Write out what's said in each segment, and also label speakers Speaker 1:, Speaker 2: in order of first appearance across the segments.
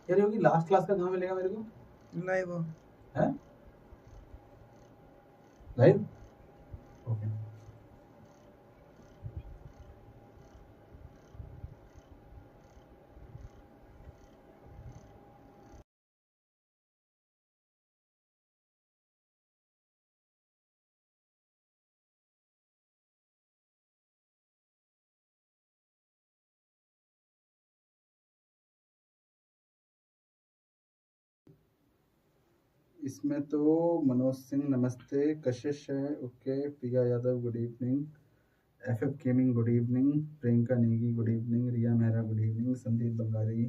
Speaker 1: यार योगी last class का कहाँ मिलेगा मेरे को?
Speaker 2: लाइव हो
Speaker 1: है लाइव? ओके। इसमें तो मनोज सिंह नमस्ते, कशिश है okay, Priya Yadav good evening, FF gaming good evening, Priyanka Negi good evening, Riya Mehra good evening, Sandeep Bangari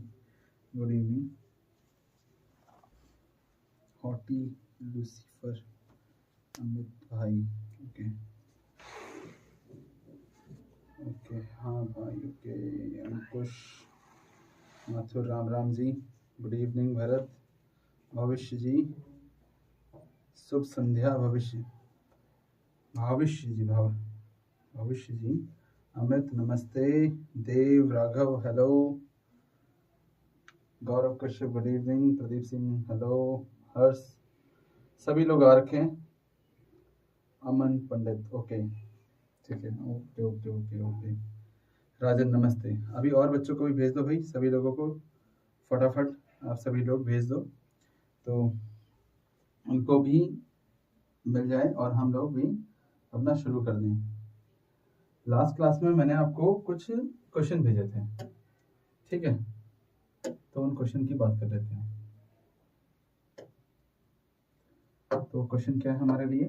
Speaker 1: good evening, hottie Lucifer, Amit भाई ओके ओके, हाँ भाई okay, Ankush Mathur, Ram Ram ji good evening, Bharat, Bhavishya ji शुभ संध्या, भविष्य भविष्य जी भविष्य जी, अमित नमस्ते, Dev Raghav hello, Gaurav Kashyap good evening, Pradeep Singh hello, Harsh, सभी लोग आ रखे हैं, अमन पंडित ओके ठीक है ओके ओके ओके ओके, राजन नमस्ते। अभी और बच्चों को भी भेज दो भाई, सभी लोगों को फटाफट आप सभी लोग भेज दो तो उनको भी मिल जाए और हम लोग भी अपना शुरू कर दें। लास्ट क्लास में मैंने आपको कुछ क्वेश्चन भेजे थे, ठीक है, तो उन क्वेश्चन की बात कर लेते हैं। तो क्वेश्चन क्या है हमारे लिए,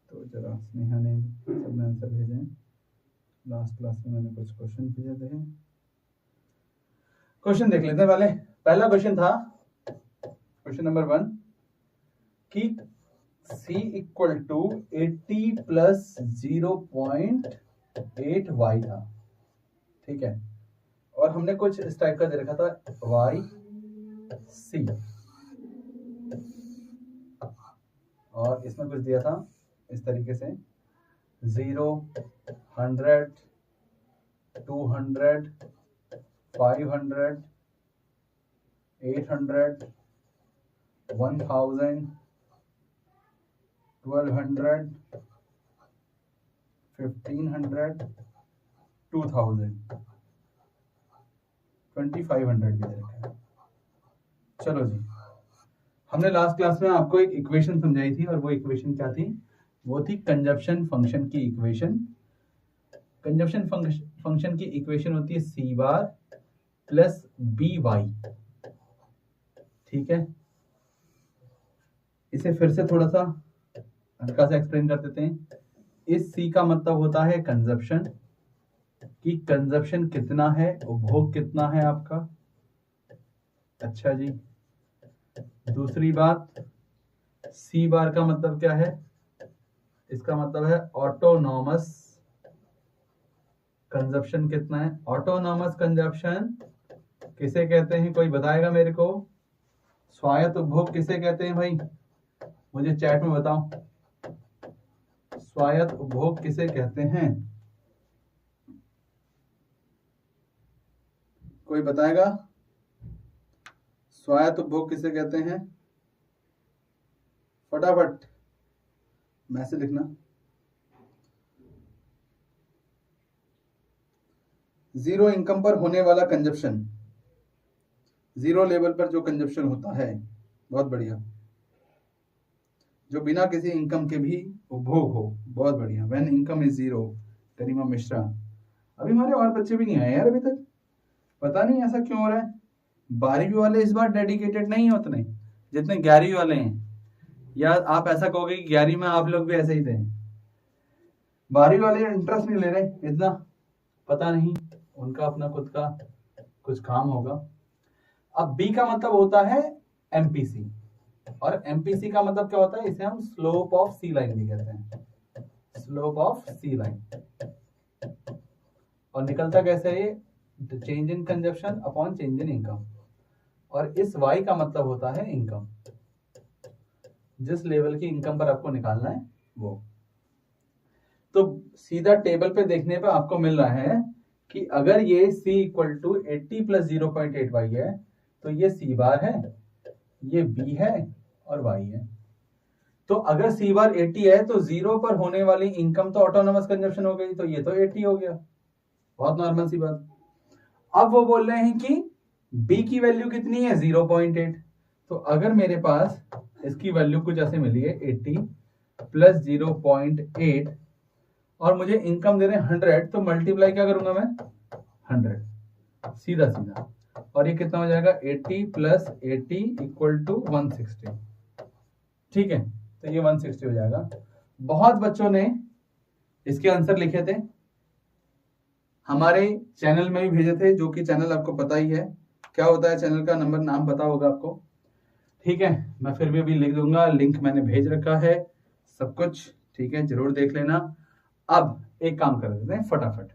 Speaker 1: तो जरा स्नेहा ने सबने आंसर भेजे हैं। लास्ट क्लास में मैंने कुछ क्वेश्चन भेजे थे, क्वेश्चन देख लेते हैं पहले। पहला क्वेश्चन था क्वेश्चन नंबर 1 कि c equal to 80 plus 0.8y था, ठीक है, और हमने कुछ इस टाइप का दे रखा था y c, और इसमें कुछ दिया था इस तरीके से 0 100 200 500 800 1000 1200 1500 2000 2500 भी दे रखा है। चलो जी, हमने लास्ट क्लास में आपको एक इक्वेशन समझाई थी और वो इक्वेशन क्या थी, वो थी कंजप्शन फंक्शन की इक्वेशन। कंजप्शन फंक्शन की इक्वेशन होती है सी बार प्लस बी वाई, ठीक है। इसे फिर से थोड़ा सा हल्का सा एक्सप्लेन कर देते हैं। इस सी का मतलब होता है कंजप्शन, कि कंजप्शन कितना है, उपभोग कितना है आपका। अच्छा जी, दूसरी बात, सी बार का मतलब क्या है, इसका मतलब है ऑटोनॉमस कंजप्शन कितना है। ऑटोनॉमस कंजप्शन किसे कहते हैं, कोई बताएगा मेरे को? स्वायत्त उपभोग किसे कहते हैं भाई, मुझे चैट में बताओ, स्वायत्त उपभोग किसे कहते हैं, कोई बताएगा? स्वायत्त उपभोग किसे कहते हैं, फटाफट मैसेज लिखना। जीरो इनकम पर होने वाला कंजप्शन, जीरो लेवल पर जो कंजप्शन होता है, बहुत बढ़िया, जो बिना किसी इनकम के भी उपभोग हो, बहुत बढ़िया, व्हेन इनकम इज जीरो, करीमा मिश्रा। अभी हमारे और बच्चे भी नहीं आए यार अभी तक, पता नहीं ऐसा क्यों हो रहा है। 12वीं वाले इस बार डेडिकेटेड नहीं है उतने जितने 11वीं वाले हैं, या आप ऐसा कहोगे कि 11वीं में आप लोग भी ऐसे ही थे। 12वीं वाले इंटरेस्ट नहीं ले रहे इतना, पता नहीं, उनका अपना खुद का कुछ काम होगा। अब बी का मतलब होता है एमपीसी, और एमपीसी का मतलब क्या होता है, इसे हम स्लोप ऑफ सी लाइन भी कहते हैं, स्लोप ऑफ सी लाइन। और निकलता कैसे है ये, change in consumption upon change in income, और इस y का मतलब होता है इनकम, जिस लेवल की इनकम पर आपको निकालना है वो। तो सीधा टेबल पे देखने पे आपको मिल रहा है कि अगर ये c equal to 80 plus 0.8y है, तो ये सी बार है, ये बी है और वाई है। तो अगर सी बार 80 है तो 0 पर होने वाली इनकम तो ऑटोनोमस कंजप्शन हो गई, तो ये तो 80 हो गया, बहुत नॉर्मल सी बात। अब वो बोल रहे हैं कि बी की वैल्यू कितनी है 0.8। तो अगर मेरे पास इसकी वैल्यू कुछ ऐसे मिली है 80 प्लस 0.8 और मुझे इनकम दे रहे हैं 100, तो मल्टीप्लाई क्या करूंगा मैं 100, सीधा सीधा, और ये कितना हो जाएगा 80 प्लस 80 इक्वल टू 160। ठीक है, तो ये 160 हो जाएगा। बहुत बच्चों ने इसके आंसर लिखे थे, हमारे चैनल में भी भेजे थे, जो कि चैनल आपको पता ही है क्या होता है, चैनल का नंबर नाम पता होगा आपको। ठीक है, मैं फिर भी अभी लिख दूंगा, लिंक मैंने भेज रखा है सब कुछ। ठीक है, जरूर देख लेना। अब एक काम कर देते हैं फटाफट,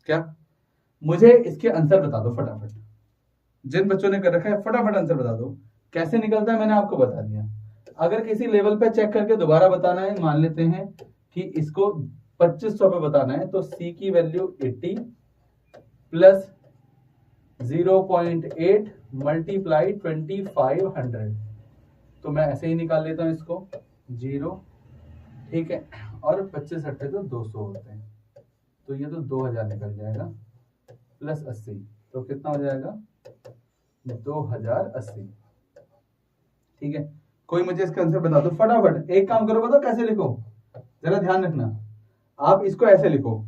Speaker 1: क्या मुझे इसके आंसर बता दो फटाफट, जिन बच्चों ने कर रखा है फटाफट आंसर बता दो। कैसे निकलता है मैंने आपको बता दिया। अगर किसी लेवल पे चेक करके दोबारा बताना है, मान लेते हैं कि इसको 2500 पे बताना है, तो सी की वैल्यू 80 प्लस 0.8 मल्टीप्लाई 2500, तो मैं ऐसे ही निकाल लेता हूं इसको 0। ठीक है, और 25 अट्ठे तो 200 होते हैं, तो ये तो 2000 निकल जाएगा प्लस 80, तो कितना हो जाएगा 2080। ठीक है, कोई मुझे इसका आंसर बता दो फटाफट। एक काम करो, बताओ कैसे लिखो, जरा ध्यान रखना, आप इसको ऐसे लिखो,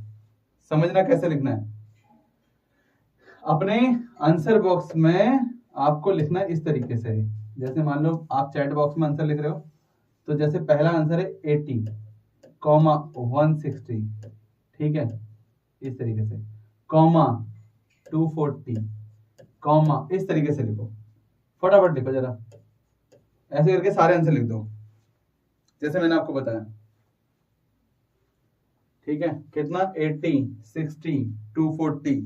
Speaker 1: समझना कैसे लिखना है। अपने आंसर बॉक्स में आपको लिखना है इस तरीके से, जैसे मान लो आप चैट बॉक्स में आंसर लिख रहे हो, तो जैसे पहला आंसर है 80, 160, ठीक है, इस तरीके से, 240, इस तरीके से लिखो, फटाफट लिखो जरा, ऐसे करके सारे आंसर लिख दो जैसे मैंने आपको बताया। ठीक है, कितना 80, 60, 240,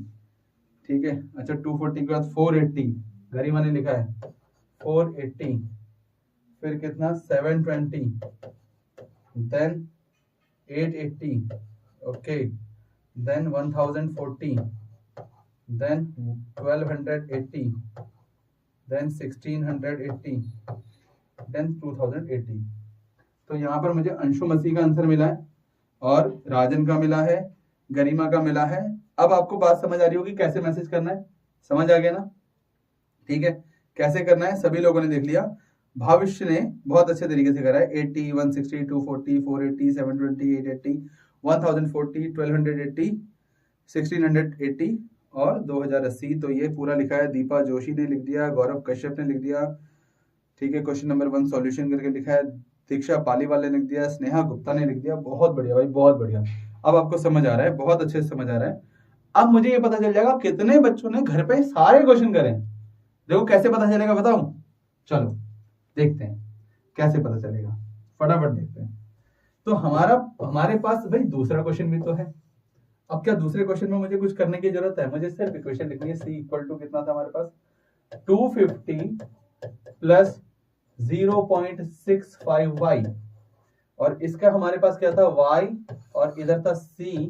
Speaker 1: ठीक है। अच्छा 240 के बाद 480, गरिमा ने लिखा है 480, फिर कितना 720, then 880, okay, then 1040, then 1280, then 1680, then 2080। तो यहाँ पर मुझे अंशु मसीह का आंसर मिला है और राजन का मिला है, गरिमा का मिला है। अब आपको बात समझ आ रही होगी कैसे मैसेज करना है, समझ आ गया ना। ठीक है, कैसे करना है सभी लोगों ने देख लिया। भविष्य ने बहुत अच्छे तरीके से करा है, 80, 160, 240, 480, 720, 880, 1040, 1280, 1680 और 2080। तो ये पूरा लिखा है, दीपा जोशी ने लिख दिया, गौरव कश्यप ने लिख दिया। ठीक है, क्वेश्चन नंबर 1 सॉल्यूशन करके लिखा है, दीक्षा पालीवाल ने लिख दिया, स्नेहा गुप्ता ने लिख दिया। बहुत बढ़िया भाई, बहुत बढ़िया। अब आपको समझ आ रहा है, बहुत अच्छे से समझ आ रहा है। अब मुझे ये पता चल जाएगा कितने बच्चों ने घर पे सारे क्वेश्चन करे। देखो कैसे पता चलेगा बताऊं, चलो देखते हैं कैसे पता चलेगा, फटाफट देखते हैं। तो हमारे पास भाई दूसरा क्वेश्चन भी तो है। अब क्या दूसरे क्वेश्चन में मुझे कुछ करने की जरूरत है, मुझे सिर्फ इक्वेशन लिखनी है। सी इक्वल टू कितना था हमारे पास 250 प्लस 0.65y, और इसका हमारे पास क्या था y, और इधर था c।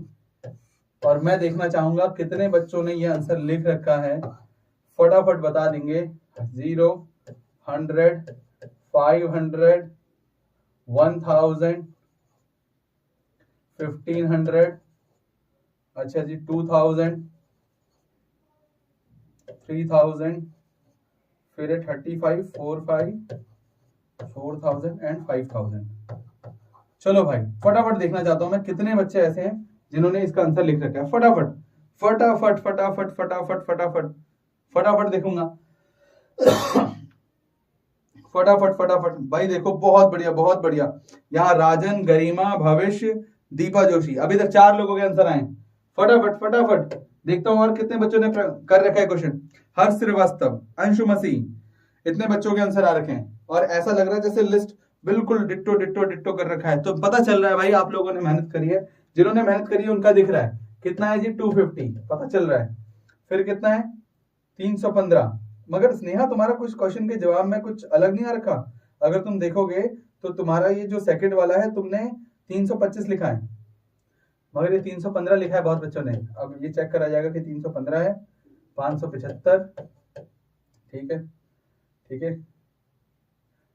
Speaker 1: और मैं देखना चाहूंगा कितने बच्चों ने ये आंसर लिख रखा है, फटाफट बता देंगे। 0, 100, 500, 1000, 1500, अच्छा जी 2000, 3000, फिर 35, 45, 4000 एंड 5000। चलो भाई फटाफट देखना चाहता हूं मैं कितने बच्चे ऐसे हैं जिन्होंने इसका आंसर लिख रखा है। फटाफट फटाफट फटाफट फटाफट फटाफट फटाफट देखूंगा फटाफट फटाफट भाई देखो, बहुत बढ़िया बहुत बढ़िया। यहाँ राजन, गरिमा, भविष्य, दीपा जोशी, अभी तक 4 लोगों के आंसर आए। फटाफट फटाफट देखता हूं और कितने बच्चों ने कर रखा है क्वेश्चन। हर्ष श्रीवास्तव, अंशु मसीह, इतने बच्चों के आंसर आ रखे हैं और ऐसा लग रहा है जैसे लिस्ट बिल्कुल डिट्टो डिट्टो डिट्टो कर रखा है। तो पता चल रहा है भाई आप लोगों ने मेहनत करी है, जिन्होंने मेहनत करी है उनका दिख रहा है। कितना है जी 250 पता चल रहा है, फिर कितना है 315। मगर स्नेहा तुम्हारा कुछ क्वेश्चन के जवाब में कुछ अलग नहीं आ रखा। अगर तुम देखोगे तो तुम्हारा ये जो सेकंड वाला है तुमने 325 लिखा है, मगर ये 315 लिखा है बहुत बच्चों ने। अब ये चेक करा जाएगा कि 315 है, 575, ठीक है, ठीक है।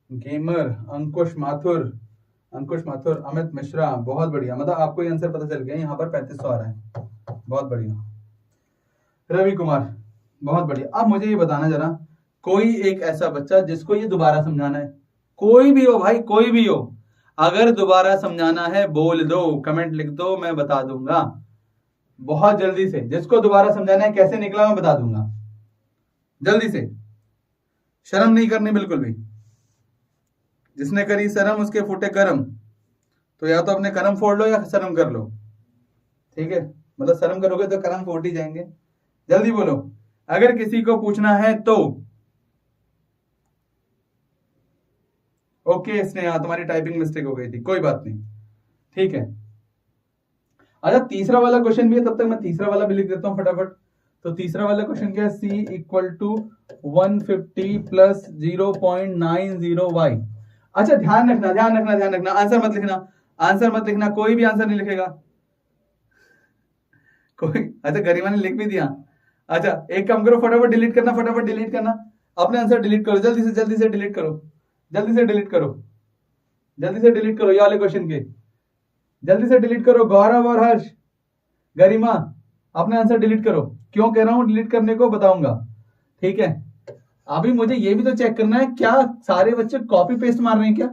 Speaker 1: गेमर अंकुश माथुर, अमित मिश्रा, बहुत बढ़िया, मतलब आपको ये आंसर पता चल गया। यहाँ पर 3500 आ रहा है, बहुत बढ़िया। रवि कुमार, बहुत बढ़िया। अब मुझे ये बताना जरा, कोई एक ऐसा बच्चा जिसको ये दोबारा समझाना है, कोई भी हो भाई, कोई भी हो, अगर दोबारा समझाना है बोल दो, कमेंट लिख दो, मैं बता दूंगा बहुत जल्दी से। जिसको दोबारा समझाना है कैसे निकला मैं बता दूंगा जल्दी से, शर्म नहीं करनी बिल्कुल भी। जिसने करी शर्म उसके फूटे कर्म, तो या तो अपने कर्म फोड़ लो या शर्म कर लो, ठीक है। मतलब शर्म करोगे तो कर्म फोड़ ही जाएंगे। जल्दी बोलो, अगर किसी को पूछना है तो। ओके स्नेहा, तुम्हारी टाइपिंग मिस्टेक हो गई थी, कोई बात नहीं, ठीक है। अच्छा, तीसरा वाला क्वेश्चन भी है, तब तक मैं तीसरा वाला भी लिख देता हूं फटाफट। तो तीसरा वाला क्वेश्चन क्या है, C equal to 150 plus 0.90y। अच्छा ध्यान रखना, आंसर मत लिखना, कोई भी आंसर नहीं लिखेगा कोई। अच्छा गरिमा ने लिख भी दिया। अच्छा एक काम करो, फटाफट डिलीट करना, अपने आंसर डिलीट करो, जल्दी से डिलीट करो ये वाले क्वेश्चन के, जल्दी से डिलीट करो। गौरव और हर्ष, गरिमा, अपने आंसर डिलीट करो। क्यों कह रहा हूं डिलीट करने को, बताऊंगा, ठीक है। अभी मुझे ये भी तो चेक करना है, क्या सारे बच्चे कॉपी पेस्ट मार रहे हैं क्या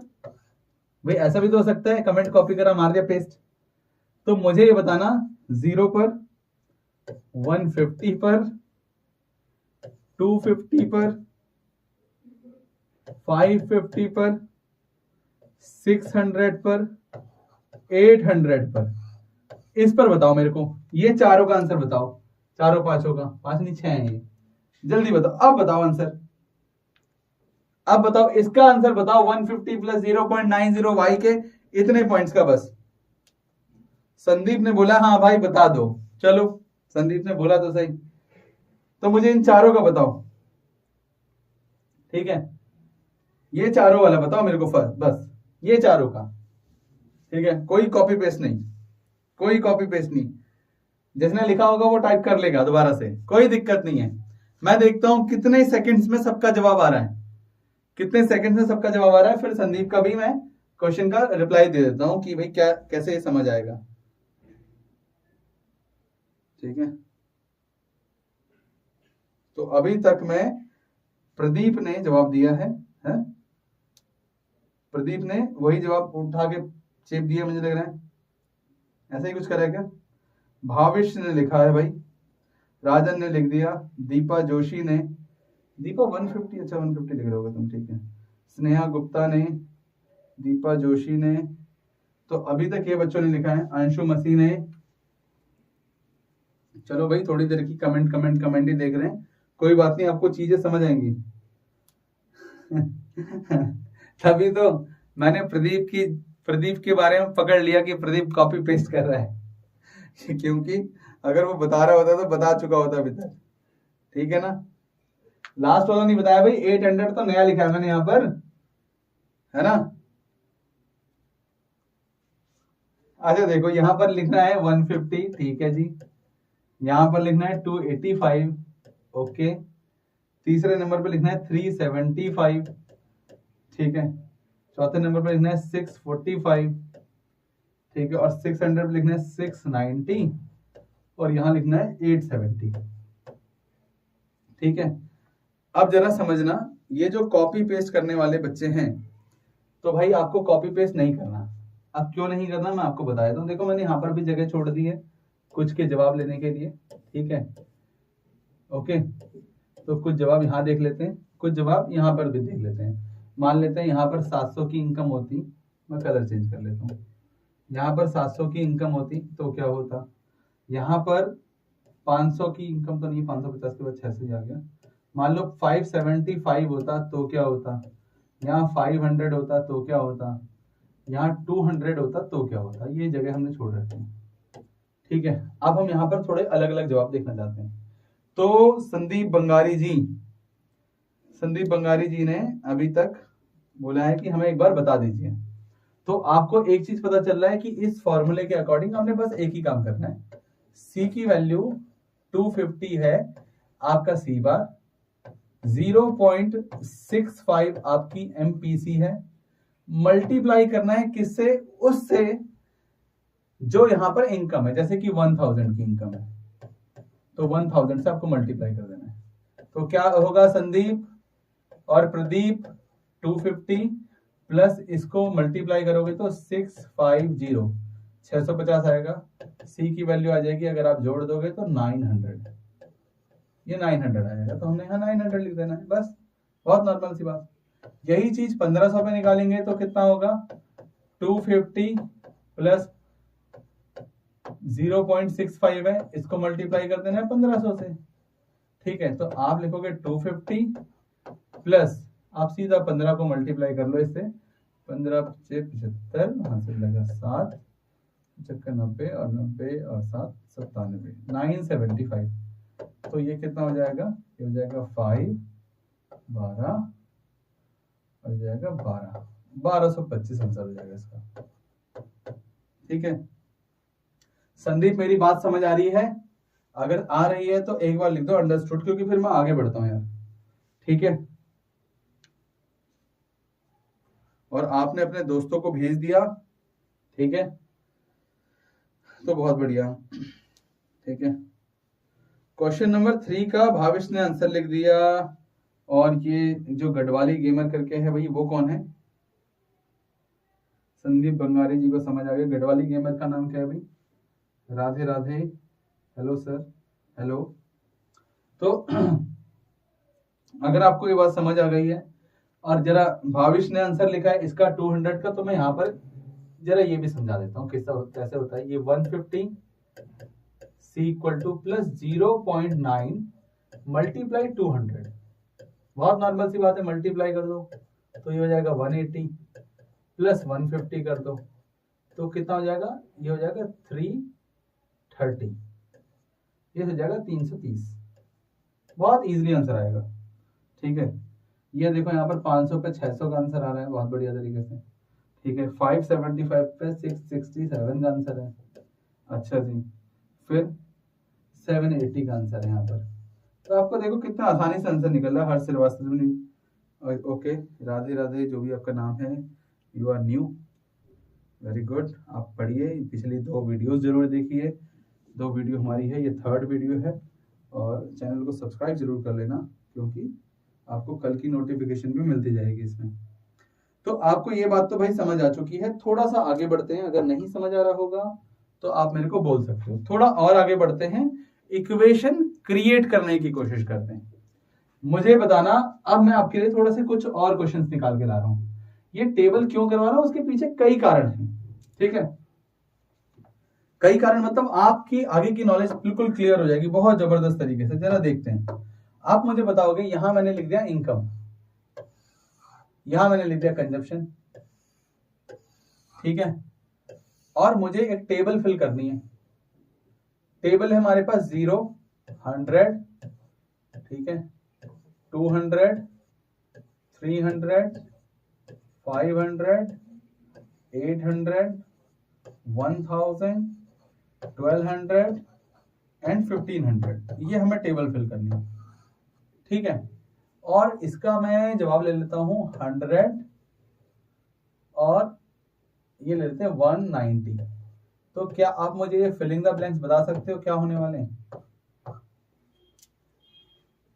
Speaker 1: भाई? ऐसा भी तो हो सकता है कमेंट कॉपी करा मार दिया पेस्ट। तो मुझे ये बताना, 0 पर, 150 पर, 250 पर, 550 पर, 600 पर, 800 पर, इस पर बताओ मेरे को। ये चारों का आंसर बताओ, चारों पांचों का, 5 नहीं 6 है ये। जल्दी बताओ, अब बताओ आंसर, अब बताओ इसका आंसर बताओ। 150 प्लस 0.90y के इतने पॉइंट्स का बस। संदीप ने बोला हाँ भाई बता दो, चलो संदीप ने बोला तो सही। तो मुझे इन चारों का बताओ, ठीक है। ये चारों वाला बताओ मेरे को बस, ये चारों का, ठीक है। कोई कॉपी पेस्ट नहीं, जिसने लिखा होगा वो टाइप कर लेगा दोबारा से, कोई दिक्कत नहीं है। मैं देखता हूं कितने सेकंड्स में सबका जवाब आ रहा है, फिर संदीप का भी मैं क्वेश्चन का रिप्लाई दे देता हूं कि भाई क्या कैसे ये समझ आएगा, ठीक है। तो अभी तक मैं, प्रदीप ने जवाब दिया है? प्रदीप ने वही जवाब उठा के चेप दिया मुझे लग रहा है, ऐसा ही कुछ करा है क्या? भाविश ने लिखा है भाई, राजन ने लिख दिया, दीपा जोशी ने, दीपा 150, अच्छा 150 लिख रहे होगा तुम, ठीक है। स्नेहा गुप्ता ने, दीपा जोशी ने, तो अभी तक ये बच्चों ने लिखा है। अंशु मसीह ने, चलो भाई थोड़ी देर की कमेंट ही देख रहे हैं, कोई बात नहीं, आपको चीजें समझ आएंगी तभी तो मैंने प्रदीप के बारे में पकड़ लिया कि प्रदीप कॉपी पेस्ट कर रहा है क्योंकि अगर वो बता रहा होता तो बता चुका होता अभी तक, ठीक है ना। लास्ट वाला नहीं बताया भाई, 800 तो नया लिखा है मैंने यहाँ पर, है ना। अच्छा देखो यहाँ पर लिखना है 150, ठीक है जी। यहाँ पर लिखना है 285, ओके। तीसरे नंबर पर लिखना है 375, ठीक है। चौथे नंबर पर लिखना है 645, ठीक है। और 600 पर लिखना है 690, और यहां लिखना है 870, ठीक है। अब जरा समझना, ये जो कॉपी पेस्ट करने वाले बच्चे हैं, तो भाई आपको कॉपी पेस्ट नहीं करना। अब क्यों नहीं करना मैं आपको बता देता हूँ। देखो मैंने यहाँ पर भी जगह छोड़ दी है कुछ के जवाब लेने के लिए, ठीक है, ओके। तो कुछ जवाब यहाँ देख लेते हैं, कुछ जवाब यहाँ पर भी देख लेते हैं। मान लेते हैं यहाँ पर 700 की इनकम होती, मैं कलर चेंज कर लेता हूँ। यहाँ पर 700 की इनकम होती तो क्या होता, यहाँ पर 500 की इनकम तो नहीं, 550 के बाद 600 आ गया। मान लो 575 होता तो क्या होता, यहाँ 500 होता तो क्या होता, यहाँ 200 होता तो क्या होता। ये जगह हमने छोड़ रखी है, ठीक है। अब हम यहाँ पर थोड़े अलग अलग जवाब देखना चाहते हैं। तो संदीप बंगारी जी ने अभी तक बोला है कि हमें एक बार बता दीजिए। तो आपको एक चीज पता चल रहा है कि इस फॉर्मूले के अकॉर्डिंग हमने बस एक ही काम करना है। C की वैल्यू 250 है आपका C बार, 0.65 आपकी एमपीसी है, मल्टीप्लाई करना है किससे, उससे जो यहां पर इनकम है, जैसे कि 1000 की इनकम है तो 1000 से आपको मल्टीप्लाई कर देना है। तो क्या होगा संदीप और प्रदीप, 250 प्लस इसको मल्टीप्लाई करोगे तो 650, 650 आएगा। सी की वैल्यू आ जाएगी, अगर आप जोड़ दोगे तो 900, ये 900 आएगा, तो हमने यहाँ 900 लिख देना है, बस बहुत नॉर्मल सी बात। यही चीज 1500 पे निकालेंगे तो कितना होगा, 250 प्लस 0.65 है, इसको मल्टीप्लाई कर देना है 1500 से। ठीक है, तो आप लिखोगे 250 प्लस, आप सीधा 15 को मल्टीप्लाई कर लो इससे, 15 5 75, हासिल लगा 7 चक्कर 90 और 90 और 7 97, 975। तो ये कितना हो जाएगा, ये हो जाएगा 5 12 हो जाएगा 1225 आंसर हो जाएगा इसका। ठीक है संदीप, मेरी बात समझ आ रही है? अगर आ रही है तो एक बार लिख दो अंडरस्टूड, क्योंकि फिर मैं आगे बढ़ता हूं यार। ठीक है, और आपने अपने दोस्तों को भेज दिया, ठीक है, तो बहुत बढ़िया। ठीक है, क्वेश्चन नंबर 3 का भाविश ने आंसर लिख दिया। और ये जो गढ़वाली गेमर करके है भाई, वो कौन है? संदीप बंगारी जी को समझ आ गया। गढ़वाली गेमर का नाम क्या है भाई? Radhe Radhe, hello sir, hello. तो अगर आपको ये बात समझ आ गई है, और जरा भाविश ने आंसर लिखा है इसका 200 का, तो मैं यहाँ पर जरा ये भी समझा देता हूँ कैसे होता है। ये 150 सी इक्वल टू प्लस 0.9 मल्टीप्लाई 200, बहुत नॉर्मल सी बात है, मल्टीप्लाई कर दो तो ये हो जाएगा 180 प्लस 150 कर दो तो कितना हो जाएगा, ये हो जाएगा 330, ये हो जाएगा 330। बहुत इजीली आंसर आएगा। ठीक है, ये देखो यहाँ पर 500 पे 600 का आंसर आ रहा है, बहुत बढ़िया तरीके से। ठीक है, 575 पे 667 का आंसर है। अच्छा जी, फिर 780 का आंसर है यहाँ पर। तो आपको देखो कितना आसानी से आंसर निकल रहा है। हर श्रीवास्तव ने, ओके, राधे राधे, जो भी आपका नाम है, you are new, very good. आप पढ़िए, पिछली 2 वीडियोस जरूर देखिए। 2 वीडियो हमारी है, ये 3rd वीडियो है। और चैनल को सब्सक्राइब जरूर कर लेना, क्योंकि आपको कल की नोटिफिकेशन भी मिलती जाएगी इसमें। तो आपको ये बात तो भाई समझ आ चुकी है। थोड़ा सा आगे बढ़ते हैं, अगर नहीं समझ आ रहा होगा तो आप मेरे को बोल सकते हो। थोड़ा और आगे बढ़ते हैं, इक्वेशन क्रिएट करने की कोशिश करते हैं। मुझे बताना, अब मैं आपके लिए थोड़ा से कुछ और क्वेश्चंस निकाल के ला रहा हूं। ये टेबल क्यों करवा रहा हूं, उसके पीछे कई कारण हैं। ठीक है, कई कारण, मतलब आपकी आगे की नॉलेज बिल्कुल क्लियर हो जाएगी बहुत जबरदस्त तरीके से। जरा देखते हैं, आप मुझे बताओगे, यहां मैंने लिख दिया इनकम, यहां मैंने लिख दिया कंजप्शन, ठीक है, और मुझे एक टेबल फिल करनी है। टेबल है हमारे पास 0, 100, ठीक है, 200, 300, 500, 800, 1000, 1200 एंड 1500, ये हमें टेबल फिल करनी है। ठीक है, और इसका मैं जवाब ले लेता हूं 100, और ये ले लेते हैं 190। तो क्या आप मुझे ये फिलिंग द ब्लैंक्स बता सकते हो क्या होने वाले हैं?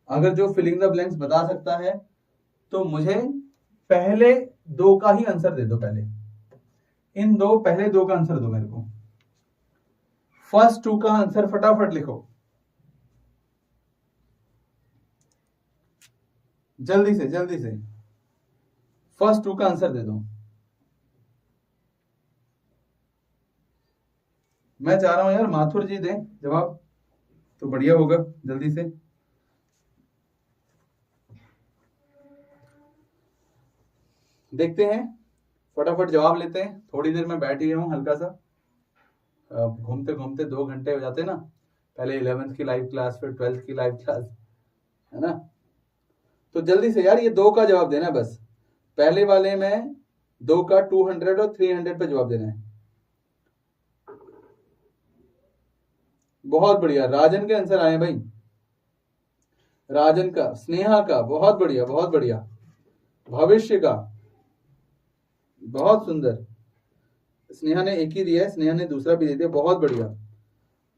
Speaker 1: अगर जो फिलिंग द ब्लैंक्स बता सकता है तो मुझे पहले 2 का ही आंसर दे दो। पहले पहले 2 का आंसर दो मेरे को। फर्स्ट 2 का आंसर फटाफट लिखो, जल्दी से फर्स्ट 2 का आंसर दे दो। मैं चाह रहा हूं यार माथुर जी दें जवाब तो बढ़िया होगा, जल्दी से। देखते हैं, फटाफट जवाब लेते हैं। थोड़ी देर में बैठ ही हूं, हल्का सा घूमते घूमते 2 घंटे हो जाते ना। पहले 11th की लाइव क्लास, फिर 12th की लाइव क्लास, है ना। तो जल्दी से यार ये 2 का जवाब देना है बस। पहले वाले में 2 का 200 और 300 पे जवाब देना है। बहुत बढ़िया, राजन के आंसर आए भाई। राजन का, स्नेहा का, बहुत बढ़िया बहुत बढ़िया, भविष्य का, बहुत सुंदर। स्नेहा ने एक ही दिया है, स्नेहा ने दूसरा भी दे दिया, बहुत बढ़िया,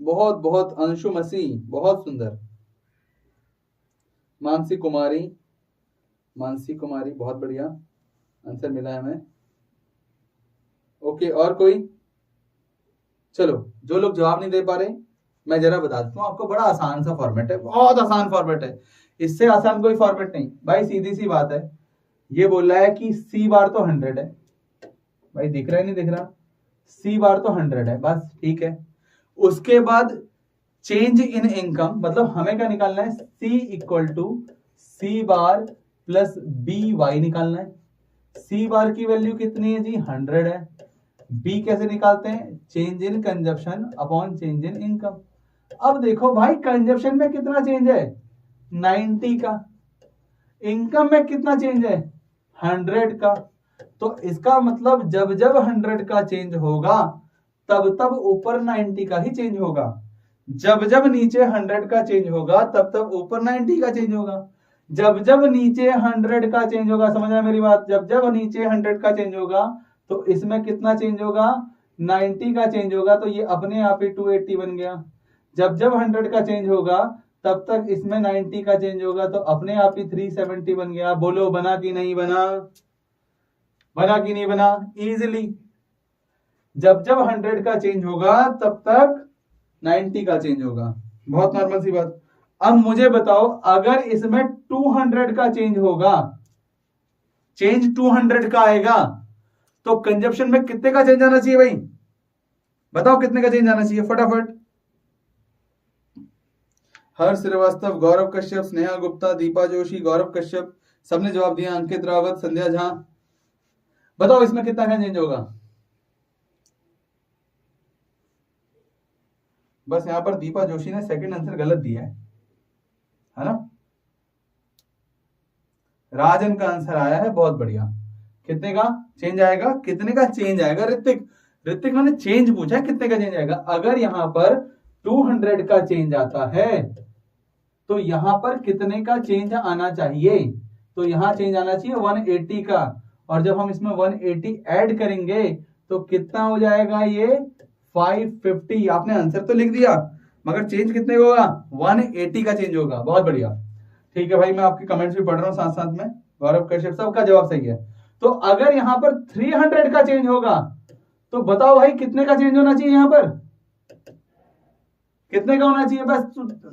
Speaker 1: बहुत बहुत। अंशु मसीह, बहुत सुंदर। मानसी कुमारी, मानसी कुमारी, बहुत बढ़िया, आंसर मिला है हमें। ओके, और कोई? चलो, जो लोग जवाब नहीं दे पा रहे, मैं जरा बता देता हूँ आपको। बड़ा आसान सा फॉर्मेट है, बहुत आसान फॉर्मेट है, इससे आसान कोई फॉर्मेट नहीं भाई, सीधी सी बात है। ये बोल रहा है कि सी बार तो 100 है भाई, दिख रहा है नहीं दिख रहा? सी बार तो 100 है, बस ठीक है। उसके बाद चेंज इन इनकम, मतलब हमें क्या निकालना है? C equal to C bar plus B Y निकालना है। सी बार की वैल्यू कितनी है जी? 100 है। बी कैसे निकालते हैं? Change in consumption upon change in income. अब देखो भाई, कंजप्शन में कितना चेंज है? 90 का। इनकम में कितना चेंज है? 100 का। तो इसका मतलब जब जब 100 का चेंज होगा तब तब ऊपर 90 का ही चेंज होगा। जब जब नीचे 100 का चेंज होगा तब तब ऊपर 90 का चेंज होगा। जब जब नीचे 100 का चेंज होगा, समझ रहे मेरी बात? जब जब नीचे 100 का चेंज होगा तो इसमें कितना चेंज होगा? 90 का चेंज होगा। तो ये अपने आप ही 280 बन गया। जब जब 100 का चेंज होगा तब तक इसमें 90 का चेंज होगा, तो अपने आप ही 370 बन गया। बोलो बना कि नहीं बना? बना कि नहीं बना? इजीली। जब जब 100 का चेंज होगा तब तक 90 का चेंज होगा, बहुत नॉर्मल सी बात। अब मुझे बताओ, अगर इसमें 200 का चेंज होगा, चेंज 200 का आएगा, तो कंजप्शन में कितने का चेंज आना चाहिए भाई? बताओ कितने का चेंज आना चाहिए फटाफट। हर्ष श्रीवास्तव, गौरव कश्यप, स्नेहा गुप्ता, दीपा जोशी, गौरव कश्यप, सबने जवाब दिया। अंकित रावत, संध्या झा, बताओ इसमें कितना का चेंज होगा? बस यहां पर दीपा जोशी ने सेकंड आंसर गलत दिया है ना? राजन का आंसर आया है, बहुत बढ़िया। कितने का चेंज आएगा? कितने का चेंज आएगा? ऋतिक, ऋतिक मैंने चेंज पूछा है, कितने का चेंज आएगा? अगर यहां पर 200 का चेंज आता है तो यहां पर कितने का चेंज आना चाहिए? तो यहां चेंज आना चाहिए 180 का, और जब हम इसमें 180 ऐड करेंगे तो कितना हो जाएगा? ये 550। आपने आंसर तो लिख दिया मगर चेंज कितने होगा? 180 का चेंज होगा, बहुत बढ़िया। ठीक है भाई, मैं आपके कमेंट्स भी पढ़ रहा हूं साथ साथ में। गौरव कश्यप, सबका जवाब सही है। तो अगर यहां पर 300 का चेंज होगा तो बताओ भाई कितने का चेंज होना चाहिए? यहां पर कितने का होना चाहिए? बस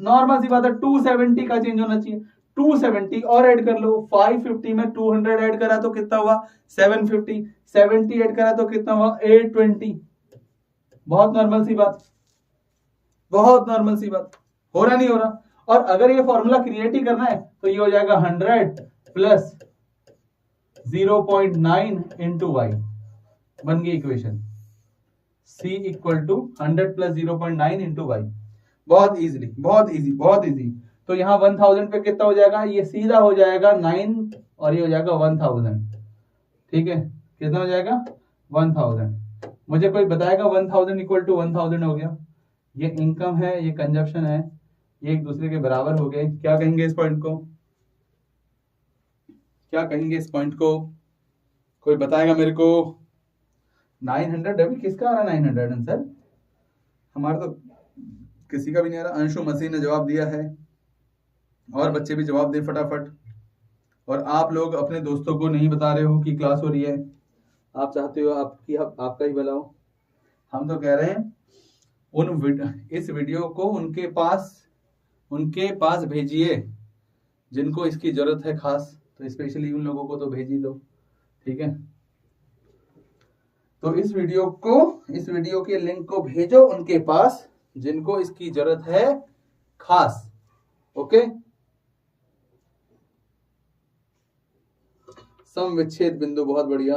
Speaker 1: नॉर्मल सी बात है, 270 का चेंज होना चाहिए। 270 और ऐड कर लो, 550 में 200 ऐड करा तो कितना हुआ? 750। 70 ऐड करा तो कितना हुआ? 820। बहुत नॉर्मल सी बात, बहुत नॉर्मल सी बात। हो रहा नहीं हो रहा? और अगर ये फॉर्मूला क्रिएट ही करना है तो ये हो जाएगा 100 प्लस 0.9 इंटू वाई, बन गई equation. C equal to 100 plus 0.9 into Y. बहुत इजीली, बहुत इजी, बहुत इजी। तो यहाँ 1000 पे कितना हो जाएगा? ये सीधा हो जाएगा 9 और ये हो जाएगा 1000। ठीक है, कितना हो जाएगा? 1000। मुझे कोई बताएगा 1000 इक्वल टू 1000 हो गया। ये इनकम है, ये कंजप्शन है, ये एक दूसरे के बराबर हो गए। क्या कहेंगे इस पॉइंट को? क्या कहेंगे इस पॉइंट को? कोई बताएगा मेरे को? 900 अभी किसका आ रहा है? 900 आंसर हमारा तो किसी का भी नहीं आ रहा। अंशु मसीह ने जवाब दिया है, और बच्चे भी जवाब दें फटाफट। और आप लोग अपने दोस्तों को नहीं बता रहे हो कि क्लास हो रही है, आप चाहते हो आपका ही भला हो। हम तो कह रहे हैं इस वीडियो को उनके पास भेजिए जिनको इसकी जरूरत है खास, तो स्पेशली उन लोगों को तो भेज ही दो। ठीक है, तो इस वीडियो के लिंक को भेजो उनके पास जिनको इसकी जरूरत है खास। ओके, सम विच्छेद बिंदु, बहुत बढ़िया।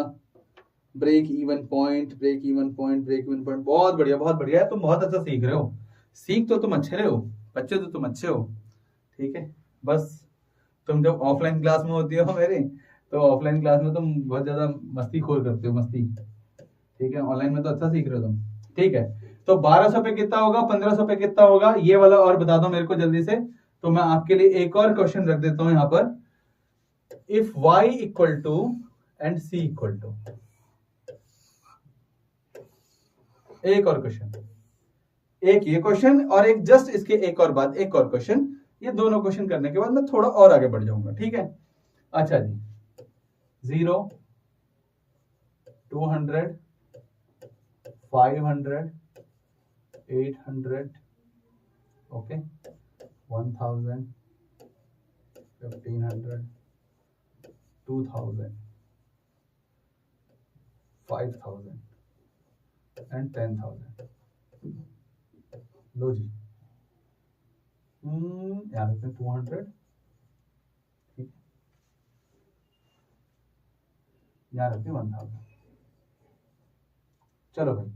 Speaker 1: ब्रेक इवन पॉइंट, बहुत बढ़िया, बहुत बढ़िया। तुम बहुत अच्छा सीख रहे हो, सीख तो तुम अच्छे रहे हो, बच्चे तो तुम अच्छे हो। ठीक है, बस तुम जब ऑफलाइन क्लास में होती हो मेरे, तो ऑफलाइन क्लास में तुम बहुत ज्यादा मस्ती खोर करते हो, मस्ती। ठीक है, ऑनलाइन में तो अच्छा सीख रहे हो तुम। ठीक है, तो 1200 पे कितना होगा? 1500 पे कितना होगा? ये वाला और बता दो मेरे को जल्दी से। तो मैं आपके लिए एक और क्वेश्चन रख देता हूं यहां पर, if y equal to and c equal to, एक और क्वेश्चन, एक ये क्वेश्चन और एक जस्ट इसके एक और बाद एक और क्वेश्चन, ये दोनों क्वेश्चन करने के बाद मैं थोड़ा और आगे बढ़ जाऊंगा, ठीक है। अच्छा जी, 0, 200, 500, 800, ओके, 1000, 1500, 2000, 5000 एंड 10,000। लो जी, यहाँ रखते हैं 200, ठीक, यहाँ रखते हैं 1000। चलो भाई,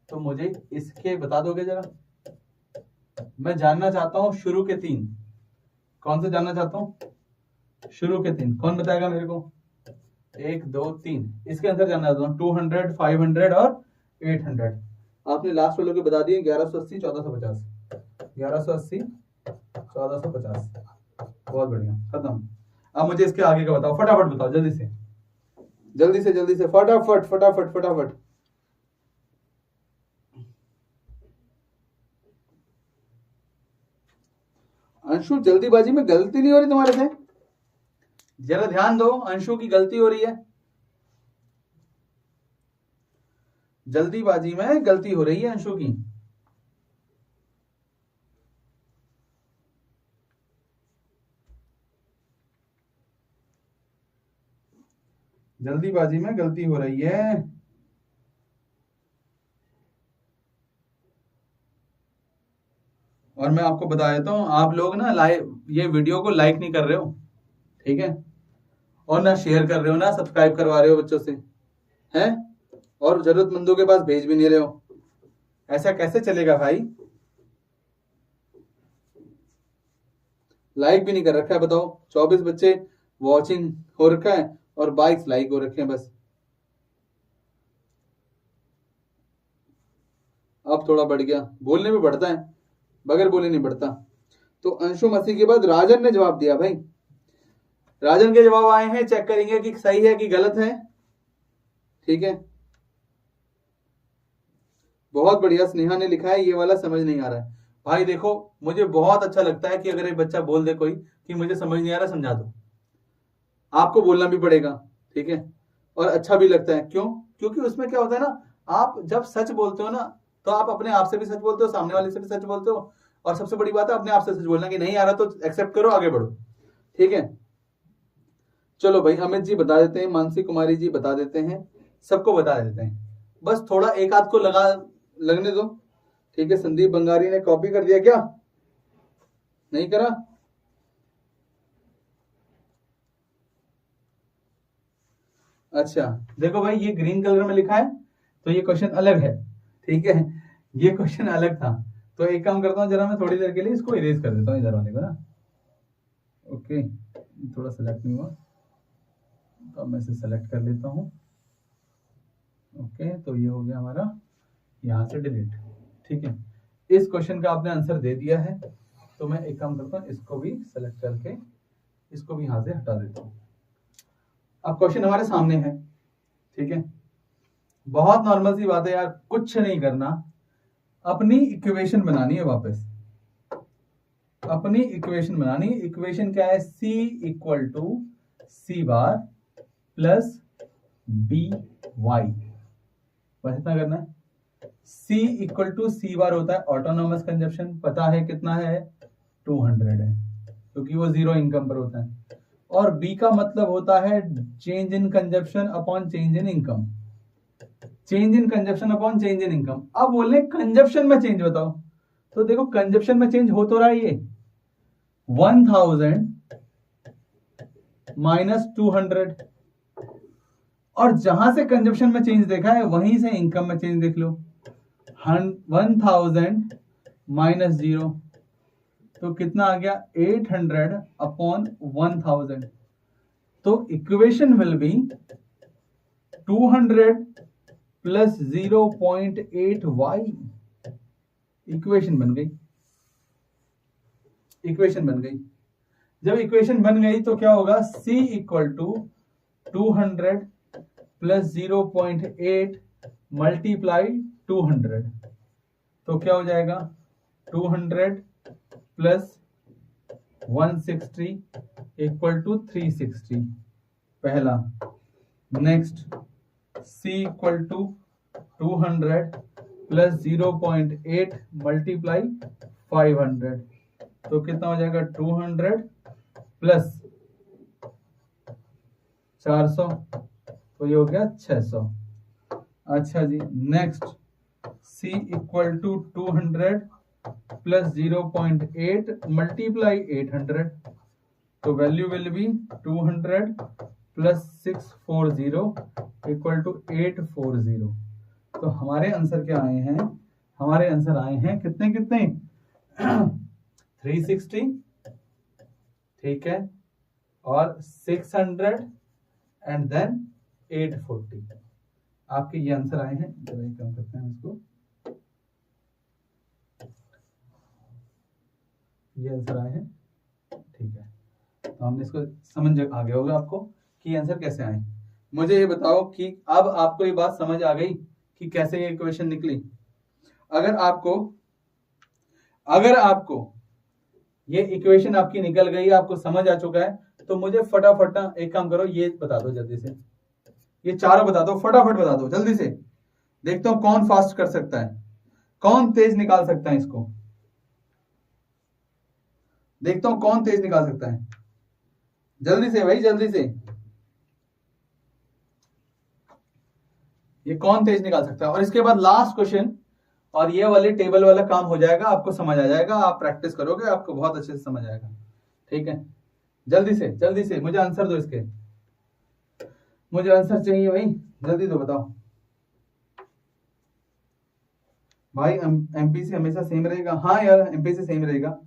Speaker 1: तो मुझे इसके बता दोगे जरा, मैं जानना चाहता हूं शुरू के 3, कौन से जानना चाहता हूं, शुरू के 3, कौन बताएगा मेरे को, 1 2 3, इसके आंसर जानना चाहता हूं, 200, 500 और 800। आपने लास्ट वालों के बता दिए, 1180, 1450, 1180, 1450, बहुत बढ़िया, खत्म। अब मुझे इसके आगे का बताओ, फटाफट बताओ, जल्दी से जल्दी से जल्दी से, फटाफट फटाफट फटाफट। अंशु, जल्दीबाजी में गलती नहीं हो रही तुम्हारे से, जरा ध्यान दो, अंशु की गलती हो रही है, जल्दीबाजी में गलती हो रही है अंशु की। जल्दीबाजी में गलती हो रही है। और मैं आपको बता देता हूं, आप लोग ना ये वीडियो को लाइक नहीं कर रहे हो, ठीक है, और ना शेयर कर रहे हो, ना सब्सक्राइब करवा रहे हो बच्चों से, हैं, और जरूरतमंदों के पास भेज भी नहीं रहे हो। ऐसा कैसे चलेगा भाई? लाइक भी नहीं कर रखा है, बताओ। 24 बच्चे वॉचिंग हो रखा है और 22 लाइक हो रखे हैं बस। अब थोड़ा बढ़ गया, बोलने में बढ़ता है, बगैर बोले नहीं बढ़ता। तो अंशु मसीह के बाद राजन ने जवाब दिया भाई, राजन के जवाब आए हैं, चेक करेंगे कि सही है कि गलत है, ठीक है। बहुत बढ़िया, स्नेहा ने लिखा है ये वाला समझ नहीं आ रहा है। भाई देखो, मुझे बहुत अच्छा लगता है कि अगर एक बच्चा बोल दे कोई कि मुझे समझ नहीं आ रहा, समझा दो। आपको बोलना भी पड़ेगा, ठीक है, और अच्छा भी लगता है। क्यों? क्योंकि उसमें क्या होता है ना, आप जब सच बोलते हो ना, तो आप अपने आप से भी सच बोलते हो, सामने वाले से भी सच बोलते हो, और सबसे बड़ी बात है अपने आप से सच बोलना कि नहीं आ रहा तो एक्सेप्ट करो, आगे बढ़ो, ठीक है। चलो भाई, अमित जी बता देते हैं, मानसी कुमारी जी बता देते हैं, सबको बता देते हैं, बस थोड़ा एक आध को लगने दो, ठीक है। संदीप बंगारी ने कॉपी कर दिया क्या? नहीं करा? अच्छा देखो भाई, ये ग्रीन कलर में लिखा है तो ये क्वेश्चन अलग है, ठीक है, ये क्वेश्चन अलग था। तो एक काम करता हूँ, जरा मैं थोड़ी देर के लिए इसको इरेज कर देता हूँ इधर वाले को ना, ओके। थोड़ा सेलेक्ट नहीं हुआ तो मैं इसे सेलेक्ट कर लेता हूँ, ओके। तो ये हो गया हमारा यहाँ से डिलीट, ठीक है। इस क्वेश्चन का आपने आंसर दे दिया है, तो मैं एक काम करता हूँ, इसको भी सेलेक्ट करके इसको भी यहाँ से हटा देता हूँ। अब क्वेश्चन हमारे सामने है, ठीक है, बहुत नॉर्मल सी बात है यार, कुछ नहीं करना, अपनी इक्वेशन बनानी है वापस, अपनी इक्वेशन बनानी। इक्वेशन क्या है? C equal to C bar plus B Y, बस इतना करना है। C equal to C bar होता है ऑटोनॉमस कंजप्शन, पता है कितना है? 200 है, क्योंकि वो जीरो इनकम पर होता है। और B का मतलब होता है change in consumption upon change in income, change in consumption upon change in income. अब बोले कंजप्शन में चेंज बताओ, तो देखो कंजप्शन में चेंज हो तो रहा है ये 1000 माइनस 200, और जहां से कंजप्शन में चेंज देखा है वहीं से इनकम में चेंज देख लो, 1000 माइनस 0, तो कितना आ गया? 800 अपॉन 1000। तो equation will be 200 plus 0.8y, equation बन गई। इक्वेशन बन गई। जब इक्वेशन बन गई तो क्या होगा, C equal to 200 plus 0.8 multiply 200, तो क्या हो जाएगा 200 प्लस 160 इक्वल टू 360 पहला। Next C equal to 200 plus 0.8 multiply 500, तो कितना हो जाएगा 200 प्लस 400, तो ये हो गया 600। अच्छा जी, next C equal to 200 plus 0.8 multiply 800, तो वैल्यू विल बी 200 प्लस 640 इक्वल टू 840। तो हमारे आंसर क्या आए हैं, हमारे आंसर आए हैं कितने कितने 360, ठीक है, और 600 एंड देन 840। आपके ये आंसर आए हैं। जरा कम करते हैं इसको, ये आंसर आए हैं, ठीक है। तो हमने इसको समझ आ गया होगा आपको कि आंसर कैसे आए। मुझे ये बताओ कि अब आपको ये बात समझ आ गई कि कैसे ये इक्वेशन निकली। अगर आपको ये इक्वेशन आपकी निकल गई, आपको समझ आ चुका है, तो मुझे फटाफट एक काम करो, ये बता दो जल्दी से, ये चारों बता दो, फटाफट बता दो जल्दी से। देखता हूं कौन फास्ट कर सकता है, कौन तेज निकाल सकता है इसको। देखता हूं कौन तेज निकाल सकता है, जल्दी से भाई जल्दी से। ये कौन तेज निकाल सकता है। और इसके बाद लास्ट क्वेश्चन, और ये वाले टेबल वाला काम हो जाएगा, आपको समझ आ जाएगा, आप प्रैक्टिस करोगे आपको बहुत अच्छे से समझ आएगा, ठीक है। जल्दी से मुझे आंसर दो इसके, मुझे आंसर चाहिए भाई, जल्दी दो, बताओ भाई। एमपीसी हमेशा सेम रहेगा? हाँ यार एमपीसी सेम रहेगा,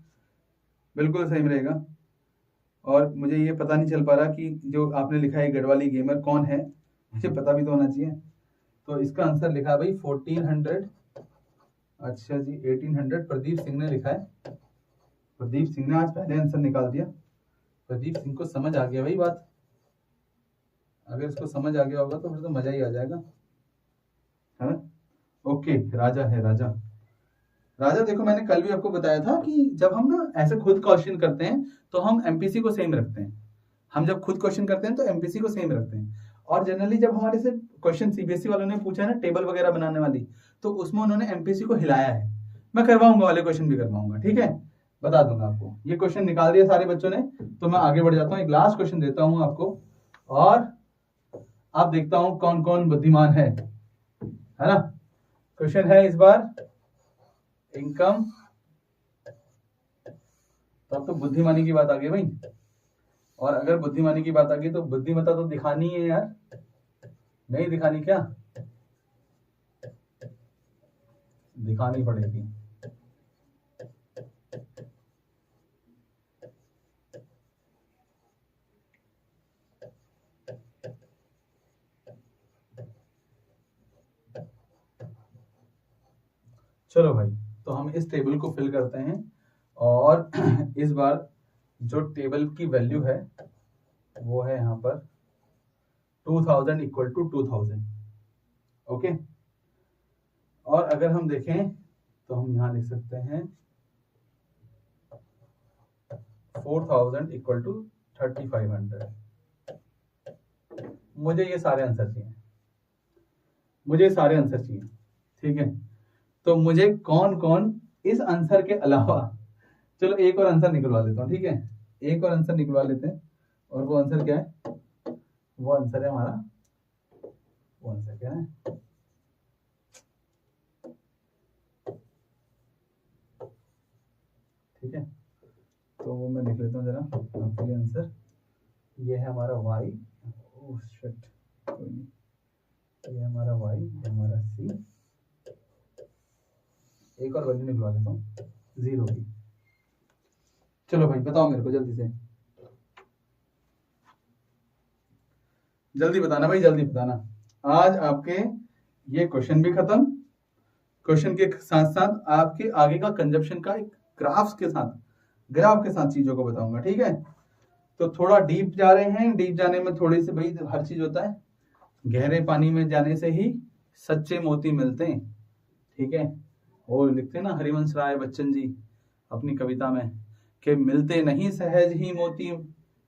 Speaker 1: बिल्कुल सेम रहेगा। और मुझे ये पता नहीं चल पा रहा कि जो आपने लिखा है गढ़वाली गेमर कौन है, मुझे पता भी तो होना चाहिए। तो इसका आंसर लिखा है भाई 1400। अच्छा जी 1800 प्रदीप सिंह ने लिखा है। प्रदीप सिंह ने आज पहले आंसर निकाल दिया। प्रदीप सिंह को समझ आ गया भाई बात। अगर इसको समझ आ गया होगा तो फिर तो मजा ही आ जाएगा, है ना। ओके, राजा है राजा। राजा देखो मैंने कल भी आपको बताया था कि जब हम ना ऐसे खुद क्वेश्चन करते हैं तो हम एमपीसी को सेम रखते हैं। हम जब खुद क्वेश्चन करते हैं तो एमपीसी को सेम रखते हैं। और जनरली जब हमारे से क्वेश्चन सीबीएसई वालों ने पूछा है ना टेबल वगैरह बनाने वाली, तो उसमें उन्होंने एमपीसी को हिलाया है। मैं करवाऊंगा, वाले क्वेश्चन भी करवाऊंगा, ठीक है, बता दूंगा आपको। ये क्वेश्चन निकाल दिया सारे बच्चों ने, तो मैं आगे बढ़ जाता हूँ। एक लास्ट क्वेश्चन देता हूँ आपको, और आप देखता हूं कौन कौन बुद्धिमान है ना। क्वेश्चन है इस बार इनकम, तब तो बुद्धिमानी की बात आ गई भाई। और अगर बुद्धिमानी की बात आ गई तो बुद्धिमत्ता तो दिखानी है यार, नहीं दिखानी क्या, दिखानी पड़ेगी। चलो भाई, तो हम इस टेबल को फिल करते हैं, और इस बार जो टेबल की वैल्यू है वो है यहाँ पर 2000 इक्वल टू 2000, ओके। और अगर हम देखें तो हम यहाँ लिख सकते हैं 4000 इक्वल टू 3500। मुझे ये सारे आंसर चाहिए, मुझे सारे आंसर चाहिए, ठीक है। तो मुझे कौन कौन इस आंसर के अलावा, चलो एक और आंसर निकलवा लेता हूँ, ठीक है, एक और आंसर निकलवा लेते हैं। और वो आंसर क्या है, वो आंसर है हमारा, वो आंसर क्या है, ठीक है। तो वो मैं लिख लेता हूँ जरा आपके लिए आंसर। ये है हमारा y, ओह शिट, कोई नहीं, ये हमारा y, ये हमारा c। एक और वैल्यू निकलवा लेता हूँ 0 की। चलो भाई बताओ मेरे को जल्दी से, जल्दी बताना भाई, जल्दी बताना। आज आपके ये क्वेश्चन भी खत्म, क्वेश्चन के साथ साथ आपके आगे का कंजप्शन का एक ग्राफ्स के साथ ग्राफ के साथ चीजों को बताऊंगा, ठीक है। तो थोड़ा डीप जा रहे हैं, डीप जाने में थोड़ी सी भाई हर चीज होता है, गहरे पानी में जाने से ही सच्चे मोती मिलते हैं, ठीक है। वो लिखते हैं ना हरिवंश राय बच्चन जी अपनी कविता में कि मिलते नहीं सहज ही मोती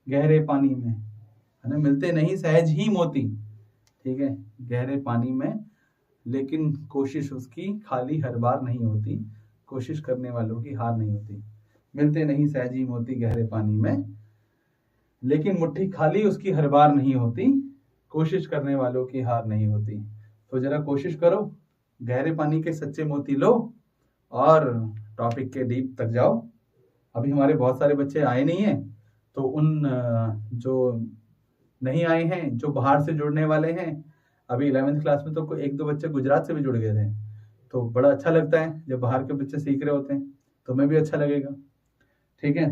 Speaker 1: गहरे पानी में, है ना, मिलते नहीं सहज ही मोती, ठीक है, गहरे पानी में, लेकिन कोशिश उसकी खाली हर बार नहीं होती, कोशिश करने वालों की हार नहीं होती। मिलते नहीं सहज ही मोती गहरे पानी में, लेकिन मुट्ठी खाली उसकी हर बार नहीं होती, कोशिश करने वालों की हार नहीं होती। तो जरा कोशिश करो, गहरे पानी के सच्चे मोती लो और टॉपिक के डीप तक जाओ। अभी हमारे बहुत सारे बच्चे आए नहीं हैं, तो उन जो नहीं आए हैं, जो बाहर से जुड़ने वाले हैं, अभी 11th क्लास में तो एक दो बच्चे गुजरात से भी जुड़ गए थे, तो बड़ा अच्छा लगता है जब बाहर के बच्चे सीख रहे होते हैं, तो हमें भी अच्छा लगेगा, ठीक है।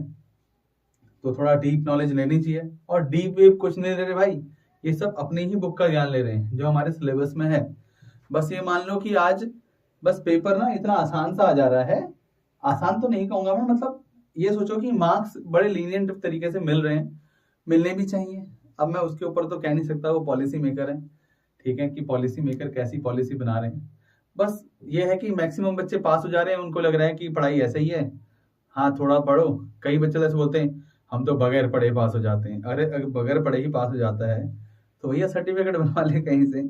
Speaker 1: तो थोड़ा डीप नॉलेज लेनी चाहिए, और डीप वेप कुछ नहीं ले रहे भाई, ये सब अपनी ही बुक का ज्ञान ले रहे हैं जो हमारे सिलेबस में है। बस ये मान लो कि आज बस पेपर ना इतना आसान सा आ जा रहा है, आसान तो नहीं कहूंगा मैं, मतलब ये सोचो कि मार्क्स बड़े लीनियंट तरीके से मिल रहे हैं, मिलने भी चाहिए। अब मैं उसके ऊपर तो कह नहीं सकता, वो पॉलिसी मेकर है, ठीक है, कि पॉलिसी मेकर कैसी पॉलिसी बना रहे हैं। बस ये है कि मैक्सिमम बच्चे पास हो जा रहे हैं, उनको लग रहा है कि पढ़ाई ऐसे ही है, हाँ थोड़ा पढ़ो। कई बच्चे ऐसे बोलते हैं हम तो बगैर पढ़े पास हो जाते हैं। अरे अगर बगैर पढ़े ही पास हो जाता है तो भैया सर्टिफिकेट बनवा ले कहीं से,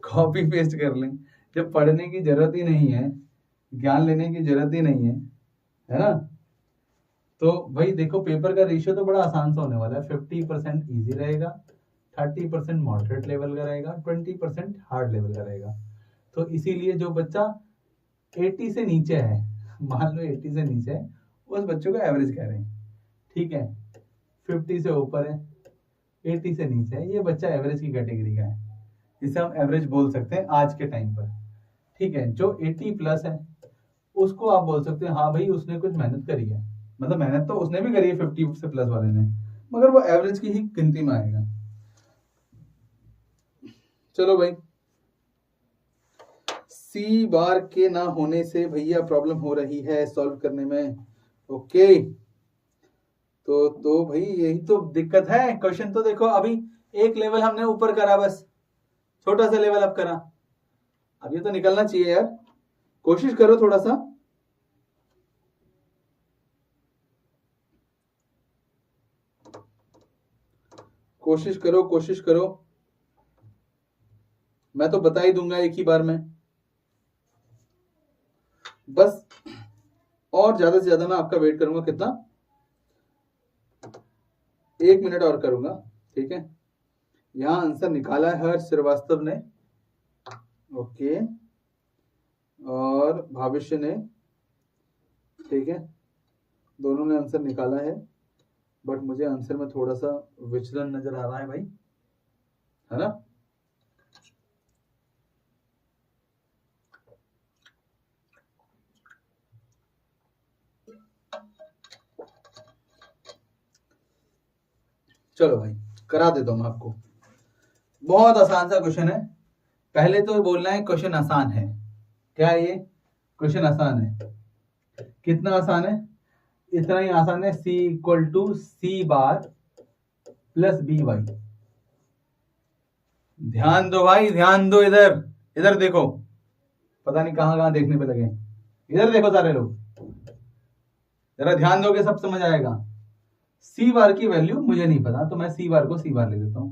Speaker 1: कॉपी पेस्ट कर लें, जब पढ़ने की जरूरत ही नहीं है, ज्ञान लेने की जरूरत ही नहीं है ना। तो भाई देखो पेपर का रेशियो तो बड़ा आसान सा होने वाला है, 50% ईजी रहेगा, 30% मॉडरेट लेवल का रहेगा, 20% हार्ड लेवल का रहेगा। तो इसीलिए जो बच्चा 80 से नीचे है, मान लो 80 से नीचे है, उस बच्चों को एवरेज कह रहे हैं, ठीक है। 50 से ऊपर है, 80 से नीचे है, ये बच्चा एवरेज की कैटेगरी का है, इसे हम एवरेज बोल सकते हैं आज के टाइम पर, ठीक है। जो 80 प्लस है उसको आप बोल सकते हैं हाँ भाई उसने कुछ मेहनत करी है, मतलब मेहनत तो उसने भी करी है 50 से प्लस वाले ने, मगर वो एवरेज की ही गिनती में आएगा। चलो भाई, सी बार के ना होने से भैया प्रॉब्लम हो रही है सॉल्व करने में, ओके। तो भाई यही तो दिक्कत है। क्वेश्चन तो देखो अभी एक लेवल हमने ऊपर करा, बस छोटा सा लेवल अप करा, अब ये तो निकलना चाहिए यार, कोशिश करो थोड़ा सा। कोशिश करो, कोशिश करो, मैं तो बता ही दूंगा एक ही बार में, बस। और ज्यादा से ज्यादा मैं आपका वेट करूंगा, कितना, 1 मिनट और करूंगा, ठीक है। यहां आंसर निकाला है हर्ष श्रीवास्तव ने, ओके, और भविष्य ने, ठीक है, दोनों ने आंसर निकाला है, बट मुझे आंसर में थोड़ा सा विचलन नजर आ रहा है भाई, है ना। चलो भाई करा देता हूं मैं आपको, बहुत आसान सा क्वेश्चन है। पहले तो बोलना है क्वेश्चन आसान है, क्या है ये, क्वेश्चन आसान है। कितना आसान है, इतना ही आसान है, c equal to C bar plus B Y. ध्यान दो भाई, ध्यान दो, इधर इधर देखो, पता नहीं कहां कहां देखने पे लगे, इधर देखो सारे लोग, जरा ध्यान दोगे सब समझ आएगा। सी बार की वैल्यू मुझे नहीं पता, तो मैं सी बार को सी बार लिख देता हूं।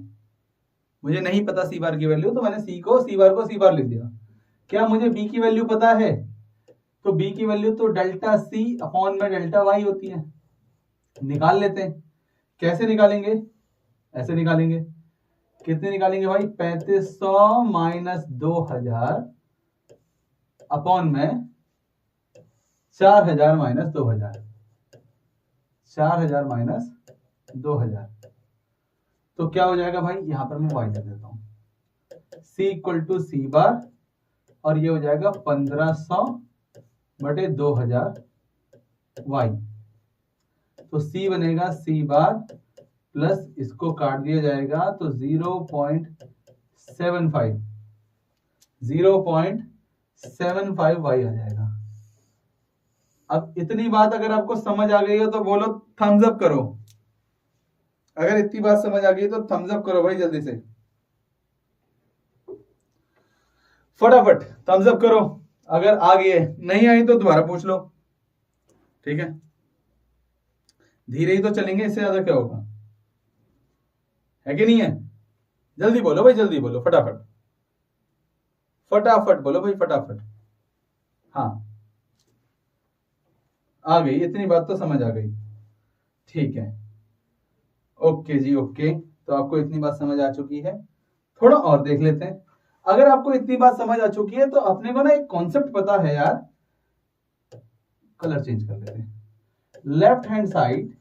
Speaker 1: मुझे नहीं पता सी बार की वैल्यू, तो मैंने सी को सी बार को सी बार लिख दिया। क्या मुझे बी की वैल्यू पता है, तो बी की वैल्यू तो डेल्टा सी अपॉन में डेल्टा वाई होती है, निकाल लेते हैं। कैसे निकालेंगे, ऐसे निकालेंगे, कितने निकालेंगे भाई, 3500 माइनस 2000 अपॉन में 4000 माइनस 2000, 4000 माइनस 2000, तो क्या हो जाएगा भाई, यहां पर मैं वाई लिख देता हूं, c इक्वल टू सी बार, और ये हो जाएगा 1500 बटे 2000 वाई। तो c बनेगा सी बार प्लस इसको काट दिया जाएगा तो 0.75 वाई आ जाएगा। अब इतनी बात अगर आपको समझ आ गई हो तो बोलो थम्स अप करो। अगर इतनी बात समझ आ गई तो थम्स अप करो भाई जल्दी से, फटाफट थम्स अप करो। अगर आ गई है, नहीं आई तो दोबारा पूछ लो, ठीक है। धीरे ही तो चलेंगे, इससे ज्यादा क्या होगा, है कि नहीं है? जल्दी बोलो भाई, जल्दी बोलो, फटाफट फटाफट बोलो भाई, फटाफट। हाँ आ गई, इतनी बात तो समझ आ गई, ठीक है। ओके जी ओके, तो आपको इतनी बात समझ आ चुकी है। थोड़ा और देख लेते हैं। अगर आपको इतनी बात समझ आ चुकी है तो अपने को ना एक कॉन्सेप्ट पता है यार, कलर चेंज कर लेते हैं। Left hand side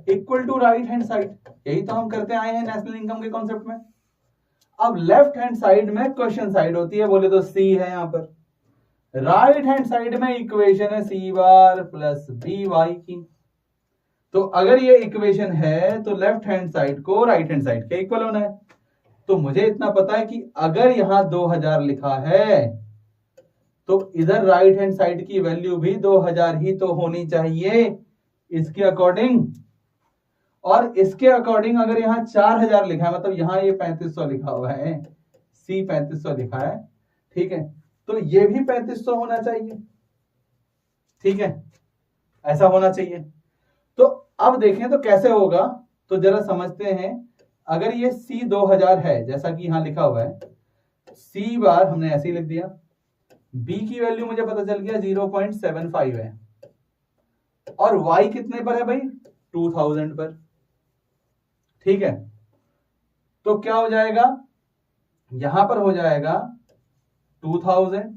Speaker 1: equal to right hand side, यही तो हम करते आए हैं नेशनल इनकम के कॉन्सेप्ट में। अब लेफ्ट हैंड साइड में क्वेश्चन साइड होती है, बोले तो सी है यहां पर। राइट हैंड साइड में इक्वेशन है सी बार प्लस बी वाई की। तो अगर ये इक्वेशन है तो लेफ्ट हैंड साइड को राइट हैंड साइड के इक्वल होना है। तो मुझे इतना पता है कि अगर यहां 2000 लिखा है तो इधर राइट हैंड साइड की वैल्यू भी 2000 ही तो होनी चाहिए इसके अकॉर्डिंग। और इसके अकॉर्डिंग अगर यहाँ 4000 लिखा है, मतलब यहाँ ये 3500 लिखा हुआ है, सी 3500 लिखा है, ठीक है, तो ये भी 3500 होना चाहिए, ठीक है, ऐसा होना चाहिए। तो अब देखें तो कैसे होगा, तो जरा समझते हैं। अगर ये सी 2000 है जैसा कि यहां लिखा हुआ है, सी बार हमने ऐसे ही लिख दिया, बी की वैल्यू मुझे पता चल गया 0.75 है, और वाई कितने पर है भाई, 2000 पर, ठीक है। तो क्या हो जाएगा, यहां पर हो जाएगा 2000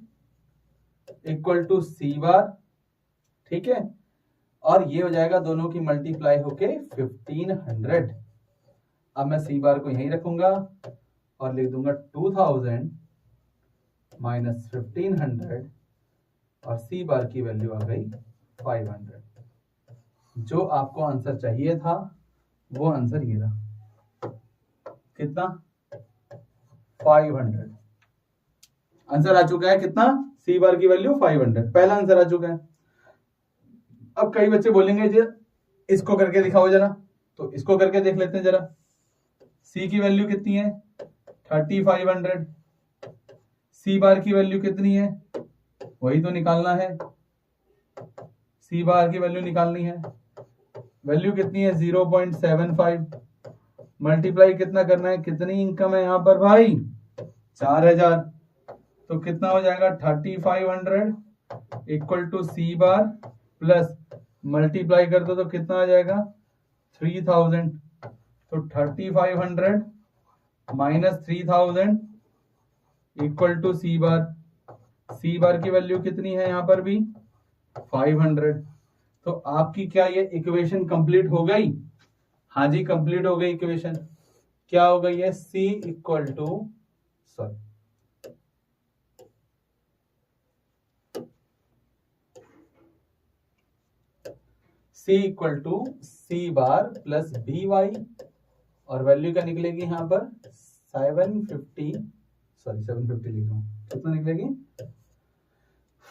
Speaker 1: इक्वल टू सी बार, ठीक है, और ये हो जाएगा दोनों की मल्टीप्लाई होके 1500। अब मैं सी बार को यहीं रखूंगा और लिख दूंगा 2000 माइनस 1500, और सी बार की वैल्यू आ गई 500। जो आपको आंसर चाहिए था वो आंसर ये रहा, कितना, 500 आंसर आ चुका है। कितना, सी बार की वैल्यू 500, पहला आंसर आ चुका है। अब कई बच्चे बोलेंगे जी इसको करके दिखाओ जरा, तो इसको करके देख लेते हैं जरा। सी की वैल्यू कितनी है, 3500, सी बार की वैल्यू कितनी है, वही तो निकालना है, सी बार की वैल्यू निकालनी है। वैल्यू कितनी है, 0.75, मल्टीप्लाई कितना करना है, कितनी इनकम है यहां पर भाई, 4000, तो कितना हो जाएगा 3500 equal to C bar plus multiply कर दो तो कितना आ जाएगा 3000। तो 3500 minus 3000 equal to C bar, C bar की वैल्यू कितनी है यहां पर भी 500। तो आपकी क्या ये इक्वेशन कंप्लीट हो गई, हाँ जी कंप्लीट हो गई इक्वेशन। क्या हो गई है, C equal to sorry C equal to C bar plus B Y, और वैल्यू क्या निकलेगी यहां पर 750 लिख रहा हूं, कितना निकलेगी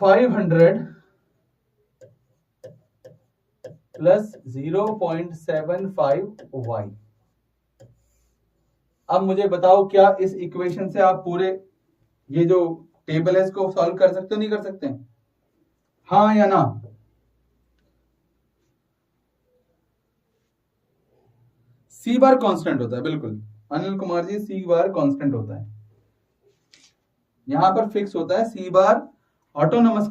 Speaker 1: 500 प्लस 0.75 वाई। अब मुझे बताओ क्या इस इक्वेशन से आप पूरे ये जो टेबल है इसको सॉल्व कर सकते हो, नहीं कर सकते, हाँ या ना? सी बार कांस्टेंट होता है, बिल्कुल अनिल कुमार जी, सी बार कांस्टेंट होता है, यहां पर फिक्स होता है। सी बार ऑटोनोमस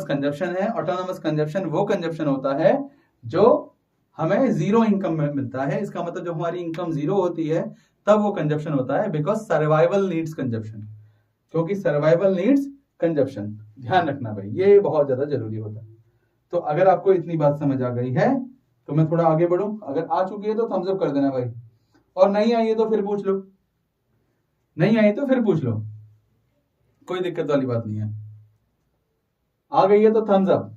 Speaker 1: कंजप्शन है। ऑटोनोमस कंजप्शन वो कंजप्शन होता है जो हमें जीरो इनकम में मिलता है। इसका मतलब जब हमारी इनकम जीरो होती है तब वो कंजप्शन होता है, बिकॉज सर्वाइवल नीड्स कंजप्शन, क्योंकि सर्वाइवल नीड्स कंजप्शन, ध्यान रखना भाई, ये बहुत ज्यादा जरूरी होता है। तो अगर आपको इतनी बात समझ आ गई है तो मैं थोड़ा आगे बढ़ूं, अगर आ चुकी है तो थम्स अप कर देना भाई, और नहीं आई है तो फिर पूछ लो, नहीं आई तो फिर पूछ लो, कोई दिक्कत वाली बात नहीं है। आ गई है तो थम्स अप,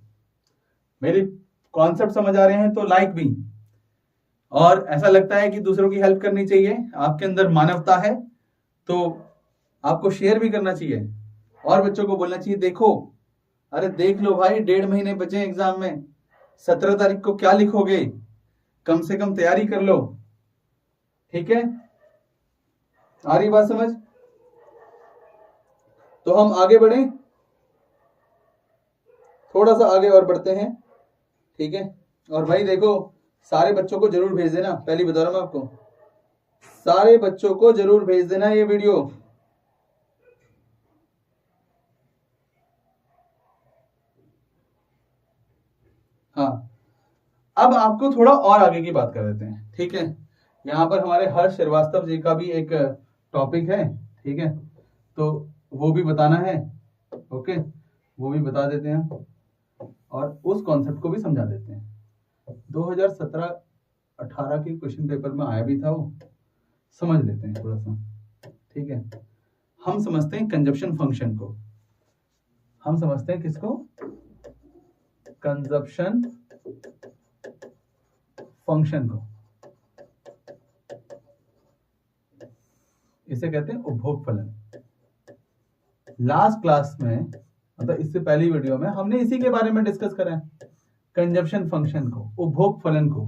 Speaker 1: मेरी कॉन्सेप्ट समझ आ रहे हैं तो लाइक भी, और ऐसा लगता है कि दूसरों की हेल्प करनी चाहिए, आपके अंदर मानवता है तो आपको शेयर भी करना चाहिए और बच्चों को बोलना चाहिए देखो अरे देख लो भाई, 1.5 महीने बचे एग्जाम में। 17 तारीख को क्या लिखोगे, कम से कम तैयारी कर लो। ठीक है, आ रही बात समझ? तो हम आगे बढ़े, थोड़ा सा आगे और बढ़ते हैं। ठीक है, और भाई देखो, सारे बच्चों को जरूर भेज देना, पहली बता रहा हूं मैं आपको, सारे बच्चों को जरूर भेज देना ये वीडियो। हाँ, अब आपको थोड़ा और आगे की बात कर देते हैं। ठीक है, यहाँ पर हमारे हर्ष श्रीवास्तव जी का भी एक टॉपिक है। ठीक है, तो वो भी बताना है। ओके, वो भी बता देते हैं और उस कॉन्सेप्ट को भी समझा देते हैं। 2017-18 के क्वेश्चन पेपर में आया भी था वो, समझ लेते हैं थोड़ा सा। ठीक है, हम समझते हैं कंजप्शन फंक्शन को। हम समझते हैं किसको? कंजप्शन फंक्शन को। इसे कहते हैं उपभोग फलन। लास्ट क्लास में, मतलब इससे पहली वीडियो में, हमने इसी के बारे में डिस्कस करा है, कंजप्शन फंक्शन को, उपभोग फलन को।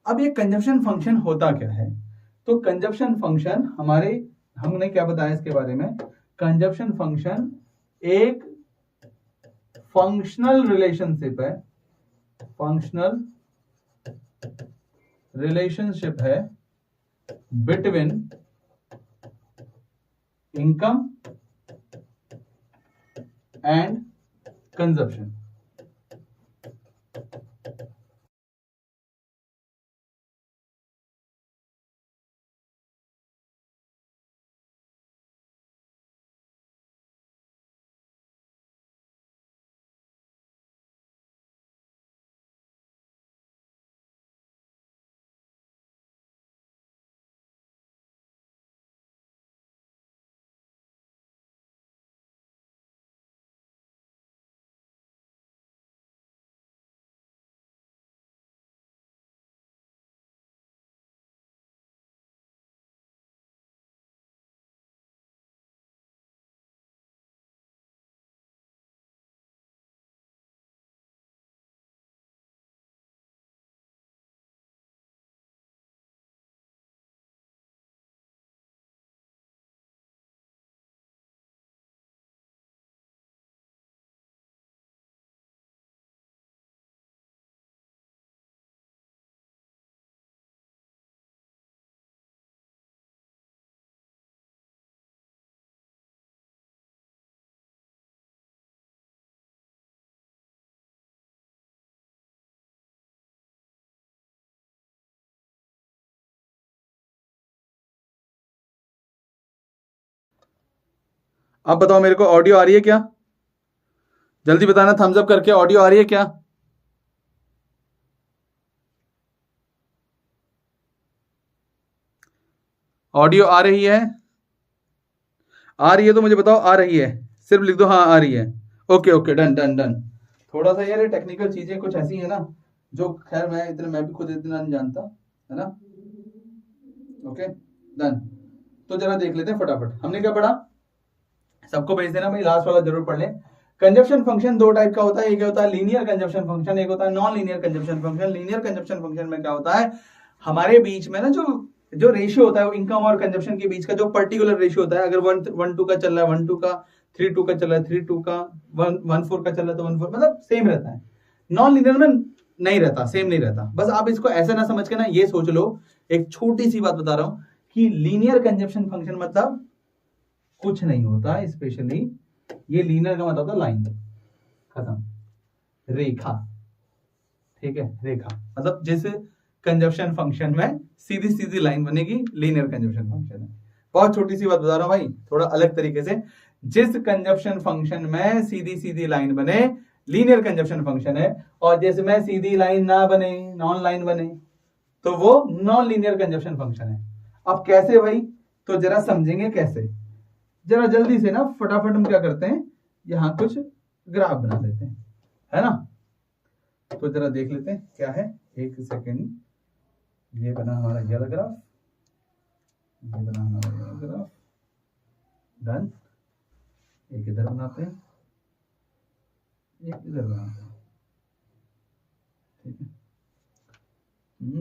Speaker 1: अब ये कंजप्शन फंक्शन होता क्या है? तो कंजप्शन फंक्शन हमारे, हमने क्या बताया इसके बारे में? कंजप्शन फंक्शन एक फंक्शनल रिलेशनशिप है, फंक्शनल रिलेशनशिप है बिटवीन इनकम एंड कंजप्शन। अब बताओ मेरे को, ऑडियो आ रही है क्या? जल्दी बताना थम्स अप करके, ऑडियो आ रही है क्या? ऑडियो आ रही है? आ रही है तो मुझे बताओ, आ रही है? सिर्फ लिख दो हाँ आ रही है। Okay okay, done done done. थोड़ा सा यार टेक्निकल चीजें कुछ ऐसी है ना, जो खैर मैं भी खुद इतना नहीं जानता, है ना। Okay, done. तो जरा देख लेते हैं फटाफट, हमने क्या पढ़ा, सबको भेज देना भाई, लास्ट वाला जरूर पढ़ लें। कंजप्शन फंक्शन दो टाइप का होता है, एक होता है लीनियर कंजप्शन फंक्शन, एक होता है non linear consumption function. Linear consumption function में क्या होता है, हमारे बीच में ना जो जो रेशियो होता है, वो इनकम और कंजप्शन के बीच का जो पर्टिकुलर रेशियो होता है, अगर 1:1 का चल रहा है 1:2 का, 3:2 का चल रहा है 3:2 का, 1:4 का चल रहा है तो 1:4, मतलब सेम रहता है। नॉन लीनियर में नहीं रहता, सेम नहीं रहता। बस आप इसको ऐसा ना समझ के ना ये सोच लो, एक छोटी सी बात बता रहा हूं कि लीनियर कंजप्शन फंक्शन मतलब कुछ नहीं होता, स्पेशली ये लीनियर का मतलब होता है लाइन, खत्म, रेखा। ठीक है, रेखा मतलब जिस कंजप्शन फंक्शन में सीधी सीधी लाइन बनेगी, लीनियर कंजप्शन फंक्शन है। बहुत छोटी सी बात बता रहा हूं भाई, थोड़ा अलग तरीके से, जिस कंजप्शन फंक्शन में सीधी सीधी लाइन बने, लीनियर कंजप्शन फंक्शन है, और जिसमें सीधी लाइन ना बने, नॉन लाइन बने, तो वो नॉन लीनियर कंजप्शन फंक्शन है। अब कैसे भाई, तो जरा समझेंगे कैसे, जरा जल्दी से ना फटाफट हम क्या करते हैं, यहां कुछ ग्राफ बना लेते हैं, है ना। तो जरा देख लेते हैं क्या है, एक सेकेंड। ये बना हमारा ये वाला ग्राफ, ये बना हमारा ये वाला ग्राफ, डन। एक इधर बनाते हैं, ये इधर बना था, ठीक है।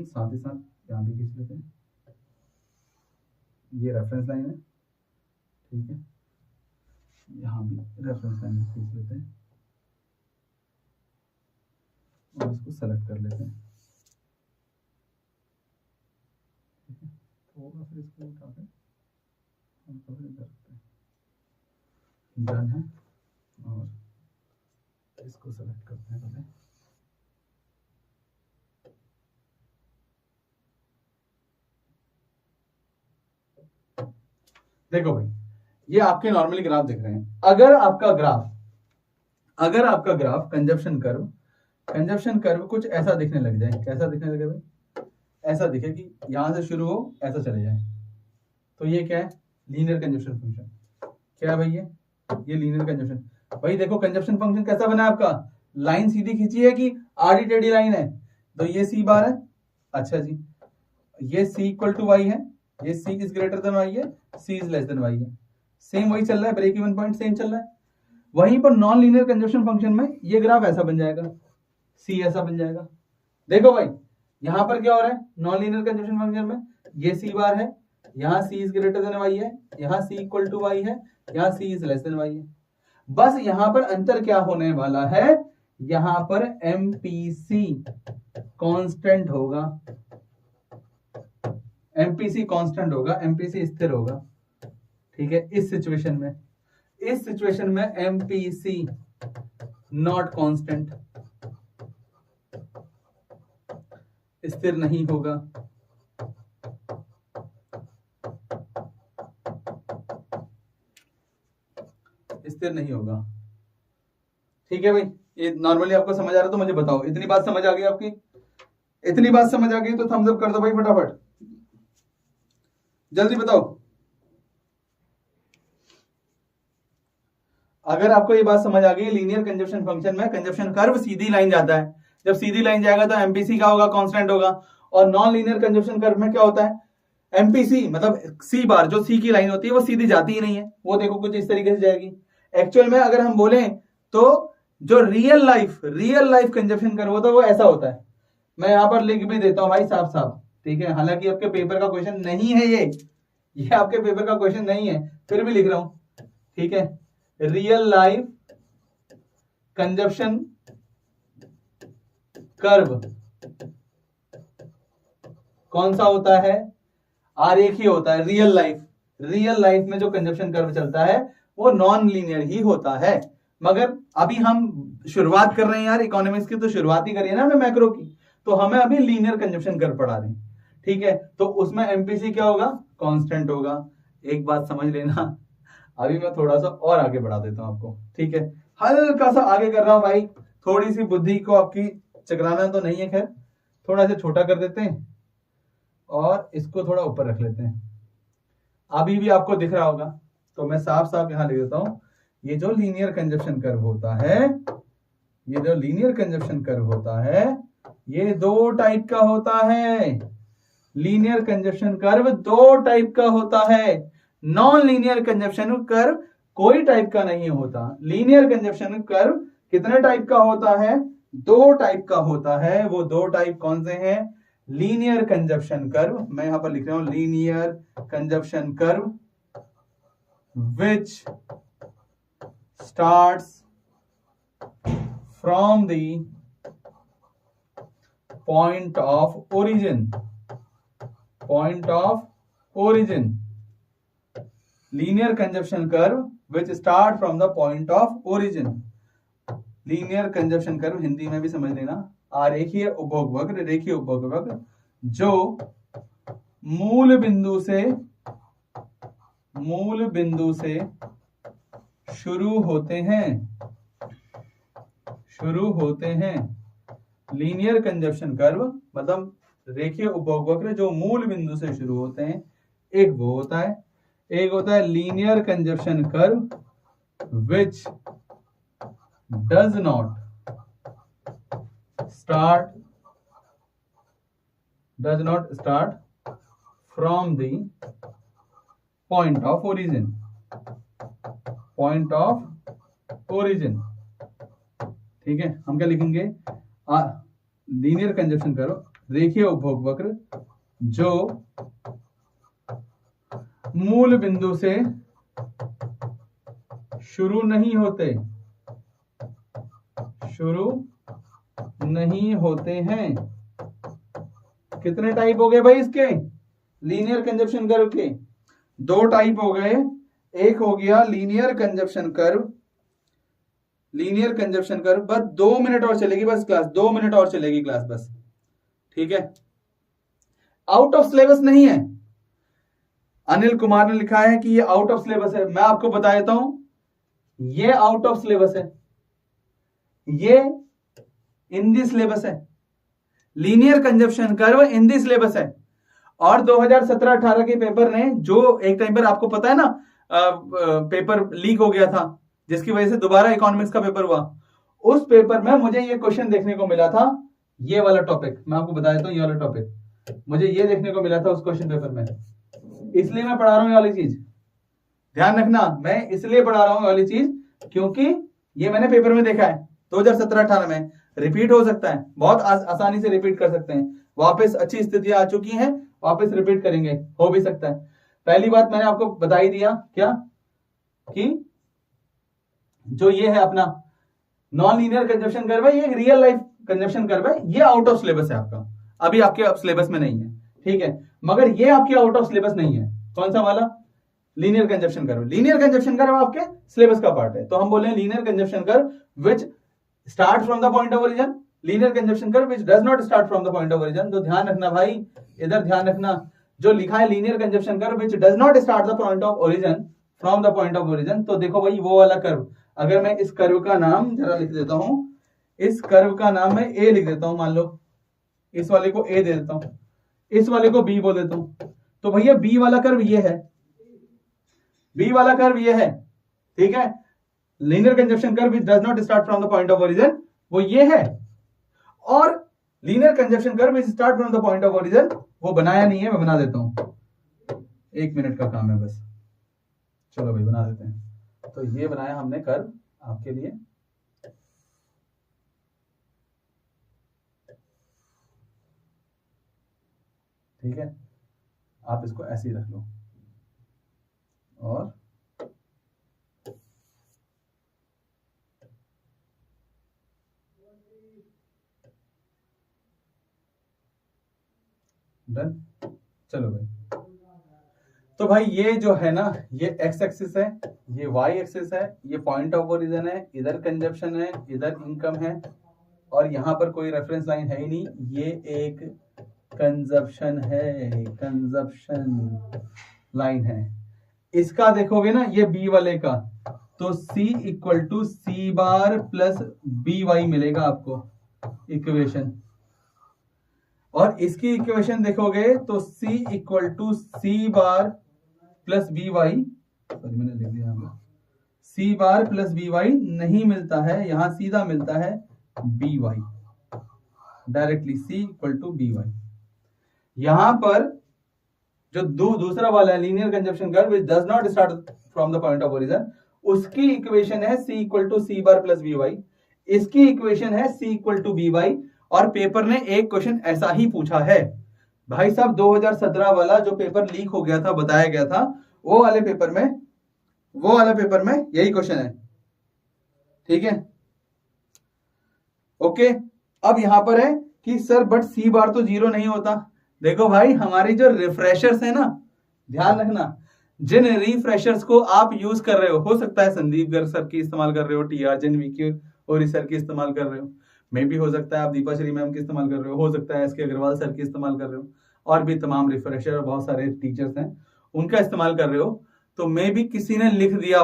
Speaker 1: साथ ही साथ यहाँ भी खींच लेते हैं, ये रेफरेंस लाइन है, ठीक है। यहाँ भी रेफरेंस लाइन खींच लेते हैं और इसको सेलेक्ट कर लेते हैं, ठीक है। थोड़ा सा इसको उठा के हम कवर कर सकते हैं, डन है। और इसको सेलेक्ट करते हैं पहले, देखो भाई ये आपके नॉर्मली ग्राफ दिख रहे हैं। अगर आपका ग्राफ कंजप्शन कर्व कुछ ऐसा दिखने लग जाए, कैसा दिखने लगे भाई, ऐसा दिखे कि यहां से शुरू हो ऐसा चले जाए, तो ये क्या है, लीनियर कंजप्शन फंक्शन। क्या है भाई ये लीनियर कंजप्शन। भाई देखो कंजप्शन फंक्शन कैसा बना है आपका, लाइन सीधी खींची है कि आड़ी टेढ़ी लाइन है, तो ये सी बार है, अच्छा जी, ये सी इक्वल टू वाई है, ये सी इज ग्रेटर देन वाई है, सी इज लेस देन वाई है, सेम वही चल रहा है, ब्रेक इवन पॉइंट सेम चल रहा है। वहीं पर नॉन लीनियर कंजप्शन फंक्शन में ये ग्राफ ऐसा बन जाएगा, सी ऐसा बन जाएगा। देखो भाई यहां पर क्या हो रहा है, नॉन लीनियर कंजप्शन फंक्शन में ये सी बार है, यहाँ सी इज ग्रेटर देन वाई है, यहाँ सी इक्वल टू वाई है, यहाँ सी इज लेस देन वाई है। बस यहां पर अंतर क्या होने वाला है, यहां पर एमपीसी कांस्टेंट होगा, एमपीसी कांस्टेंट होगा, एमपीसी स्थिर होगा, ठीक है। इस सिचुएशन में एमपीसी नॉट कांस्टेंट, स्थिर नहीं होगा, स्थिर नहीं होगा, ठीक है भाई। ये नॉर्मली आपको समझ आ रहा है तो मुझे बताओ, इतनी बात समझ आ गई आपकी, इतनी बात समझ आ गई तो थम्स अप कर दो भाई फटाफट, जल्दी बताओ। अगर आपको ये बात समझ आ गई, लीनियर कंजप्शन फंक्शन में कंजप्शन कर्व सीधी लाइन जाता है, जब सीधी लाइन जाएगा तो एमपीसी क्या होगा, कांस्टेंट होगा। और नॉन लीनियर कंजप्शन कर्व में क्या होता है, एमपीसी मतलब सी बार, जो सी की लाइन होती है वो सीधी जाती ही नहीं है, वो देखो कुछ इस तरीके से जाएगी। एक्चुअल में अगर हम बोलें तो जो रियल लाइफ कंजप्शन कर्व होता है वो ऐसा होता है। मैं यहां पर लिख भी देता हूं भाई साफ साफ, ठीक है। हालांकि आपके पेपर का क्वेश्चन नहीं है ये आपके पेपर का क्वेश्चन नहीं है, फिर भी लिख रहा हूं, ठीक है। रियल लाइफ कंजप्शन कर्व कौन सा होता है, आरेखीय होता है। रियल लाइफ में जो कंजप्शन कर्व चलता है वो नॉन लीनियर ही होता है। मगर अभी हम शुरुआत कर रहे हैं यार इकोनॉमिक्स की, तो शुरुआत ही करिए ना हमने मैक्रो की, तो हमें अभी लीनियर कंजप्शन कर्व पढ़ा रहे हैं, ठीक है। तो उसमें एमपीसी क्या होगा, कांस्टेंट होगा। एक बात समझ लेना, अभी मैं थोड़ा सा और आगे बढ़ा देता हूं आपको, ठीक है। हल्का सा आगे कर रहा हूं भाई, थोड़ी सी बुद्धि को आपकी चकराना तो नहीं है, खैर थोड़ा सा छोटा कर देते हैं और इसको थोड़ा ऊपर रख लेते हैं। अभी भी आपको दिख रहा होगा, तो मैं साफ साफ यहां लिख देता हूं, ये जो लीनियर कंजप्शन कर्व होता है, ये जो लीनियर कंजप्शन कर्व होता है ये दो टाइप का होता है। लीनियर कंजप्शन कर्व दो टाइप का होता है, नॉन लीनियर कंजप्शन कर्व कोई टाइप का नहीं होता। लीनियर कंजप्शन कर्व कितने टाइप का होता है, दो टाइप का होता है। वो दो टाइप कौन से हैं, लीनियर कंजप्शन कर्व, मैं यहां पर लिख रहा हूं linear consumption curve which starts from the point of origin, linear conjunction curve which start from the point of origin। Linear consumption curve Hindi में भी समझ लेना, आरेखीय उपभोग वक्र, रेखीय उपभोग वक्र जो मूल बिंदु से शुरू होते हैं। लीनियर कंजप्शन कर्व मतलब रेखीय उपभोग वक्र जो मूल बिंदु से शुरू होते हैं, एक वो होता है, एक होता है linear consumption curve which does not start from the point of origin, ठीक है, हम क्या लिखेंगे, लीनियर कंजप्शन करो, रेखीय उपभोग वक्र जो मूल बिंदु से शुरू नहीं होते हैं। कितने टाइप हो गए भाई इसके लीनियर कंजप्शन कर्व के? 2 टाइप हो गए। एक हो गया लीनियर कंजप्शन कर्व, बस 2 मिनट और चलेगी बस क्लास, 2 मिनट और चलेगी क्लास बस, ठीक है। आउट ऑफ सिलेबस नहीं है। अनिल कुमार ने लिखा है कि ये आउट ऑफ सिलेबस है। मैं आपको बता देता हूं, ये आउट ऑफ सिलेबस है, ये इन दी सिलेबस है। लीनियर कंजप्शन कर्व इन दी सिलेबस है। और 2017-18 के पेपर ने, जो एक टाइम पर आपको पता है ना पेपर लीक हो गया था, जिसकी वजह से दोबारा इकोनॉमिक्स का पेपर हुआ, उस पेपर में मुझे ये क्वेश्चन देखने को मिला था, ये वाला टॉपिक मैं आपको बता देता हूं, ये वाला टॉपिक मुझे ये देखने को मिला था उस क्वेश्चन पेपर में। इसलिए मैं पढ़ा रहा हूं ये वाली चीज, ध्यान रखना, मैं इसलिए पढ़ा रहा हूं ये वाली चीज क्योंकि ये मैंने पेपर में देखा है 2017-18 में। रिपीट हो सकता है, बहुत आसानी से रिपीट कर सकते हैं, वापस अच्छी स्थितियां आ चुकी हैं, वापस रिपीट करेंगे, हो भी सकता है। पहली बात मैंने आपको बता ही दिया क्या, कि जो ये है अपना नॉन लीनियर कंजप्शन कर्व है, ये रियल लाइफ कंजप्शन कर्व है, ये आउट ऑफ सिलेबस है आपका, अभी आपके सिलेबस में नहीं है, ठीक है। मगर ये आपके आउट ऑफ सिलेबस नहीं है। कौन सा वाला? Linear consumption curve. Linear consumption curve आपके सिलेबस का पार्ट है, तो हम बोले linear consumption curve which start from the point of origin, linear consumption curve which does not start from the point of origin. तो ध्यान रखना भाई, इधर ध्यान रखना, जो लिखा है linear consumption curve which does not start the point of origin from the point of origin, तो देखो भाई वो वाला कर्व, अगर मैं इस कर्व का नाम जरा लिख देता हूं, इस कर्व का नाम मैं ए लिख देता हूं, मान लो इस वाले को ए दे देता हूं, इस वाले को बी बोल देता हूं, तो भैया बी वाला कर्व ये है, बी वाला कर्व ये है, ठीक है। Linear consumption curve which does not start from the point of origin वो ये है, और linear consumption curve which start from the point of origin वो बनाया नहीं है, मैं बना देता हूं, 1 मिनट का काम है बस, चलो भाई बना देते हैं। तो ये बनाया हमने कर्व आपके लिए, ठीक है, आप इसको ऐसे ही रख लो, और डन। चलो भाई, तो भाई ये जो है ना, ये एक्स एक्सिस है, ये वाई एक्सिस है, ये पॉइंट ऑफ ओरिजिन है, इधर कंजप्शन है, इधर इनकम है, और यहां पर कोई रेफरेंस लाइन है ही नहीं, ये एक कंजप्शन है, कंजप्शन लाइन है। इसका देखोगे ना, ये बी वाले का, तो C equal to C bar plus B Y मिलेगा आपको इक्वेशन, और इसकी इक्वेशन देखोगे तो C equal to C bar plus B Y, sorry मैंने लिख दिया यहाँ, C bar plus B Y नहीं मिलता है, यहां सीधा मिलता है B Y directly, C equal to B Y. यहां पर जो दूसरा वाला है linear consumption curve which does not start from the point of origin, उसकी इक्वेशन है C equal to C bar plus B Y, इसकी इक्वेशन है C equal to B Y. और पेपर ने एक क्वेश्चन ऐसा ही पूछा है भाई साहब, 2017 वाला जो पेपर लीक हो गया था, बताया गया था, वो वाले पेपर में यही क्वेश्चन है, ठीक है, ओके। अब यहां पर है कि सर बट सी बार तो 0 नहीं होता। देखो भाई, हमारी जो रिफ्रेशर्स है ना, ध्यान रखना, जिन रिफ्रेशर्स को आप यूज कर रहे हो सकता है संदीप गर्ग सर की इस्तेमाल कर रहे हो, टीआर जैन वीके और सर की इस्तेमाल कर रहे हो, मे भी हो सकता है आप दीपाश्री मैम की इस्तेमाल कर रहे हो सकता है एसके अग्रवाल सर की इस्तेमाल कर रहे हो, और भी तमाम रिफ्रेशर और बहुत सारे टीचर्स हैं उनका इस्तेमाल कर रहे हो, तो मे भी किसी ने लिख दिया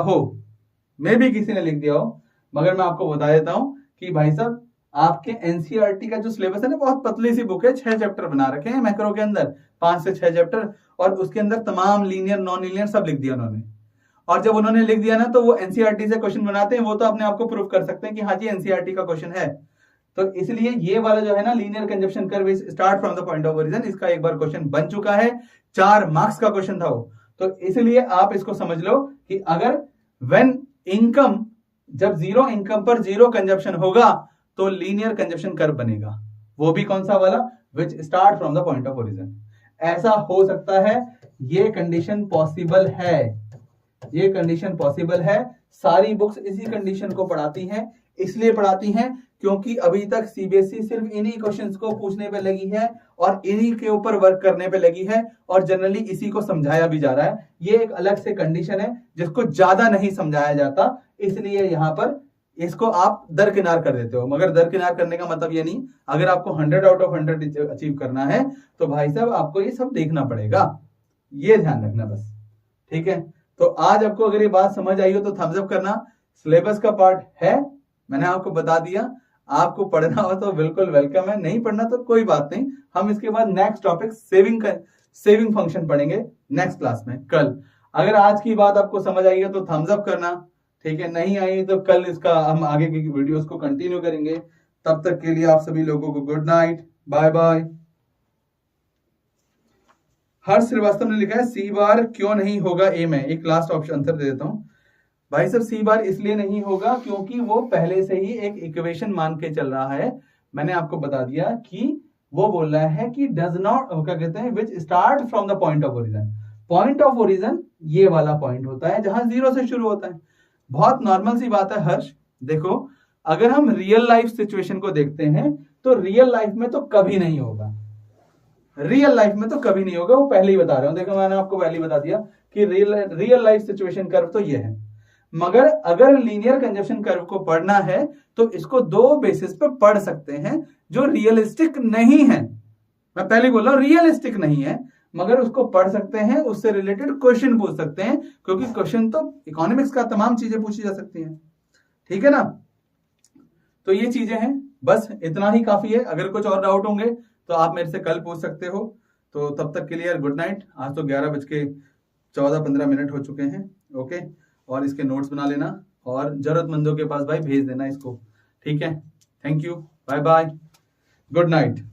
Speaker 1: हो, मगर मैं आपको बता देता हूं कि भाई साहब आपके एनसीईआरटी का जो सिलेबस है ना, बहुत पतली सी बुक है, 6 चैप्टर बना रखे हैं मैक्रो के अंदर, 5 से 6 चैप्टर, और उसके अंदर तमाम लीनियर नॉन लीनियर सब लिख दिया उन्होंने। और जब उन्होंने लिख दिया ना, तो वो एनसीईआरटी से क्वेश्चन बनाते हैं, वो तो अपने आप को प्रूव कर सकते हैं कि हाँ जी एनसीईआरटी का क्वेश्चन है। तो इसलिए ये वाला जो है ना, linear consumption curve start from the point of origin, इसका एक बार क्वेश्चन बन चुका है, 4 मार्क्स का क्वेश्चन था वो। तो इसलिए आप इसको समझ लो कि अगर व्हेन इनकम जब जीरो इनकम पर जीरो कंजप्शन होगा तो लीनियर कंजप्शन कर्व बनेगा, वो भी कौन सा वाला, which start from the point of origin. ऐसा हो सकता है, ये कंडीशन पॉसिबल है, ये कंडीशन पॉसिबल है। सारी बुक्स इसी कंडीशन को पढ़ाती हैं, इसलिए पढ़ाती हैं क्योंकि अभी तक सीबीएसई सिर्फ इन्हीं क्वेश्चंस को पूछने पे लगी है और इन्हीं के ऊपर वर्क करने पे लगी है और जनरली इसी को समझाया भी जा रहा है। ये एक अलग से कंडीशन है जिसको ज्यादा नहीं समझाया जाता, इसलिए यहां पर इसको आप दरकिनार कर देते हो। मगर दरकिनार करने का मतलब ये नहीं, अगर आपको 100 आउट ऑफ 100 अचीव करना है तो भाई साहब आपको ये सब देखना पड़ेगा, ये ध्यान रखना बस, ठीक है। तो आज आपको अगर ये बात समझ आई हो तो थम्स अप करना। सिलेबस का पार्ट है, मैंने आपको बता दिया, आपको पढ़ना हो तो बिल्कुल वेलकम है, नहीं पढ़ना तो कोई बात नहीं। हम इसके बाद नेक्स्ट टॉपिक सेविंग फंक्शन पढ़ेंगे नेक्स्ट क्लास में कल। अगर आज की बात आपको समझ आई है तो थम्स अप करना, ठीक है, नहीं आई तो कल इसका हम आगे की वीडियोस को कंटिन्यू करेंगे। तब तक के लिए आप सभी लोगों को गुड नाइट, बाय बाय। हर्ष श्रीवास्तव ने लिखा है सी बार क्यों नहीं होगा ए में, एक लास्ट ऑप्शन आंसर दे देता हूं भाई साहब। सी बार इसलिए नहीं होगा क्योंकि वो पहले से ही एक इक्वेशन मान के चल रहा है। मैंने आपको बता दिया कि वो बोल रहा है कि डज नॉट, क्या कहते हैं, which start from the point of origin. Point of origin ये वाला पॉइंट होता है जहां जीरो से शुरू होता है। बहुत नॉर्मल सी बात है हर्ष। देखो अगर हम रियल लाइफ सिचुएशन को देखते हैं तो रियल लाइफ में तो कभी नहीं होगा, रियल लाइफ में तो कभी नहीं होगा, वो पहले ही बता रहा हूं। देखो मैंने आपको पहले ही बता दिया कि रियल लाइफ सिचुएशन कर्व तो ये है। मगर अगर लीनियर कंजप्शन कर्व को पढ़ना है तो इसको दो बेसिस पे पढ़ सकते हैं जो रियलिस्टिक नहीं है। मैं पहले ही बोल रहा हूं रियलिस्टिक नहीं है, मगर उसको पढ़ सकते हैं, उससे रिलेटेड क्वेश्चन पूछ सकते हैं, क्योंकि क्वेश्चन तो इकोनॉमिक्स का तमाम चीजें पूछी जा सकती हैं, ठीक है ना। तो ये चीजें हैं, बस इतना ही काफी है। अगर कुछ और डाउट होंगे तो आप मेरे से कल पूछ सकते हो। तो तब तक के लिए गुड नाइट। आज तो 11:14-15 हो चुके हैं, ओके। और इसके नोट्स बना लेना और जरूरतमंदों के पास भाई भेज देना इसको, ठीक है। Thank you, bye bye, good night.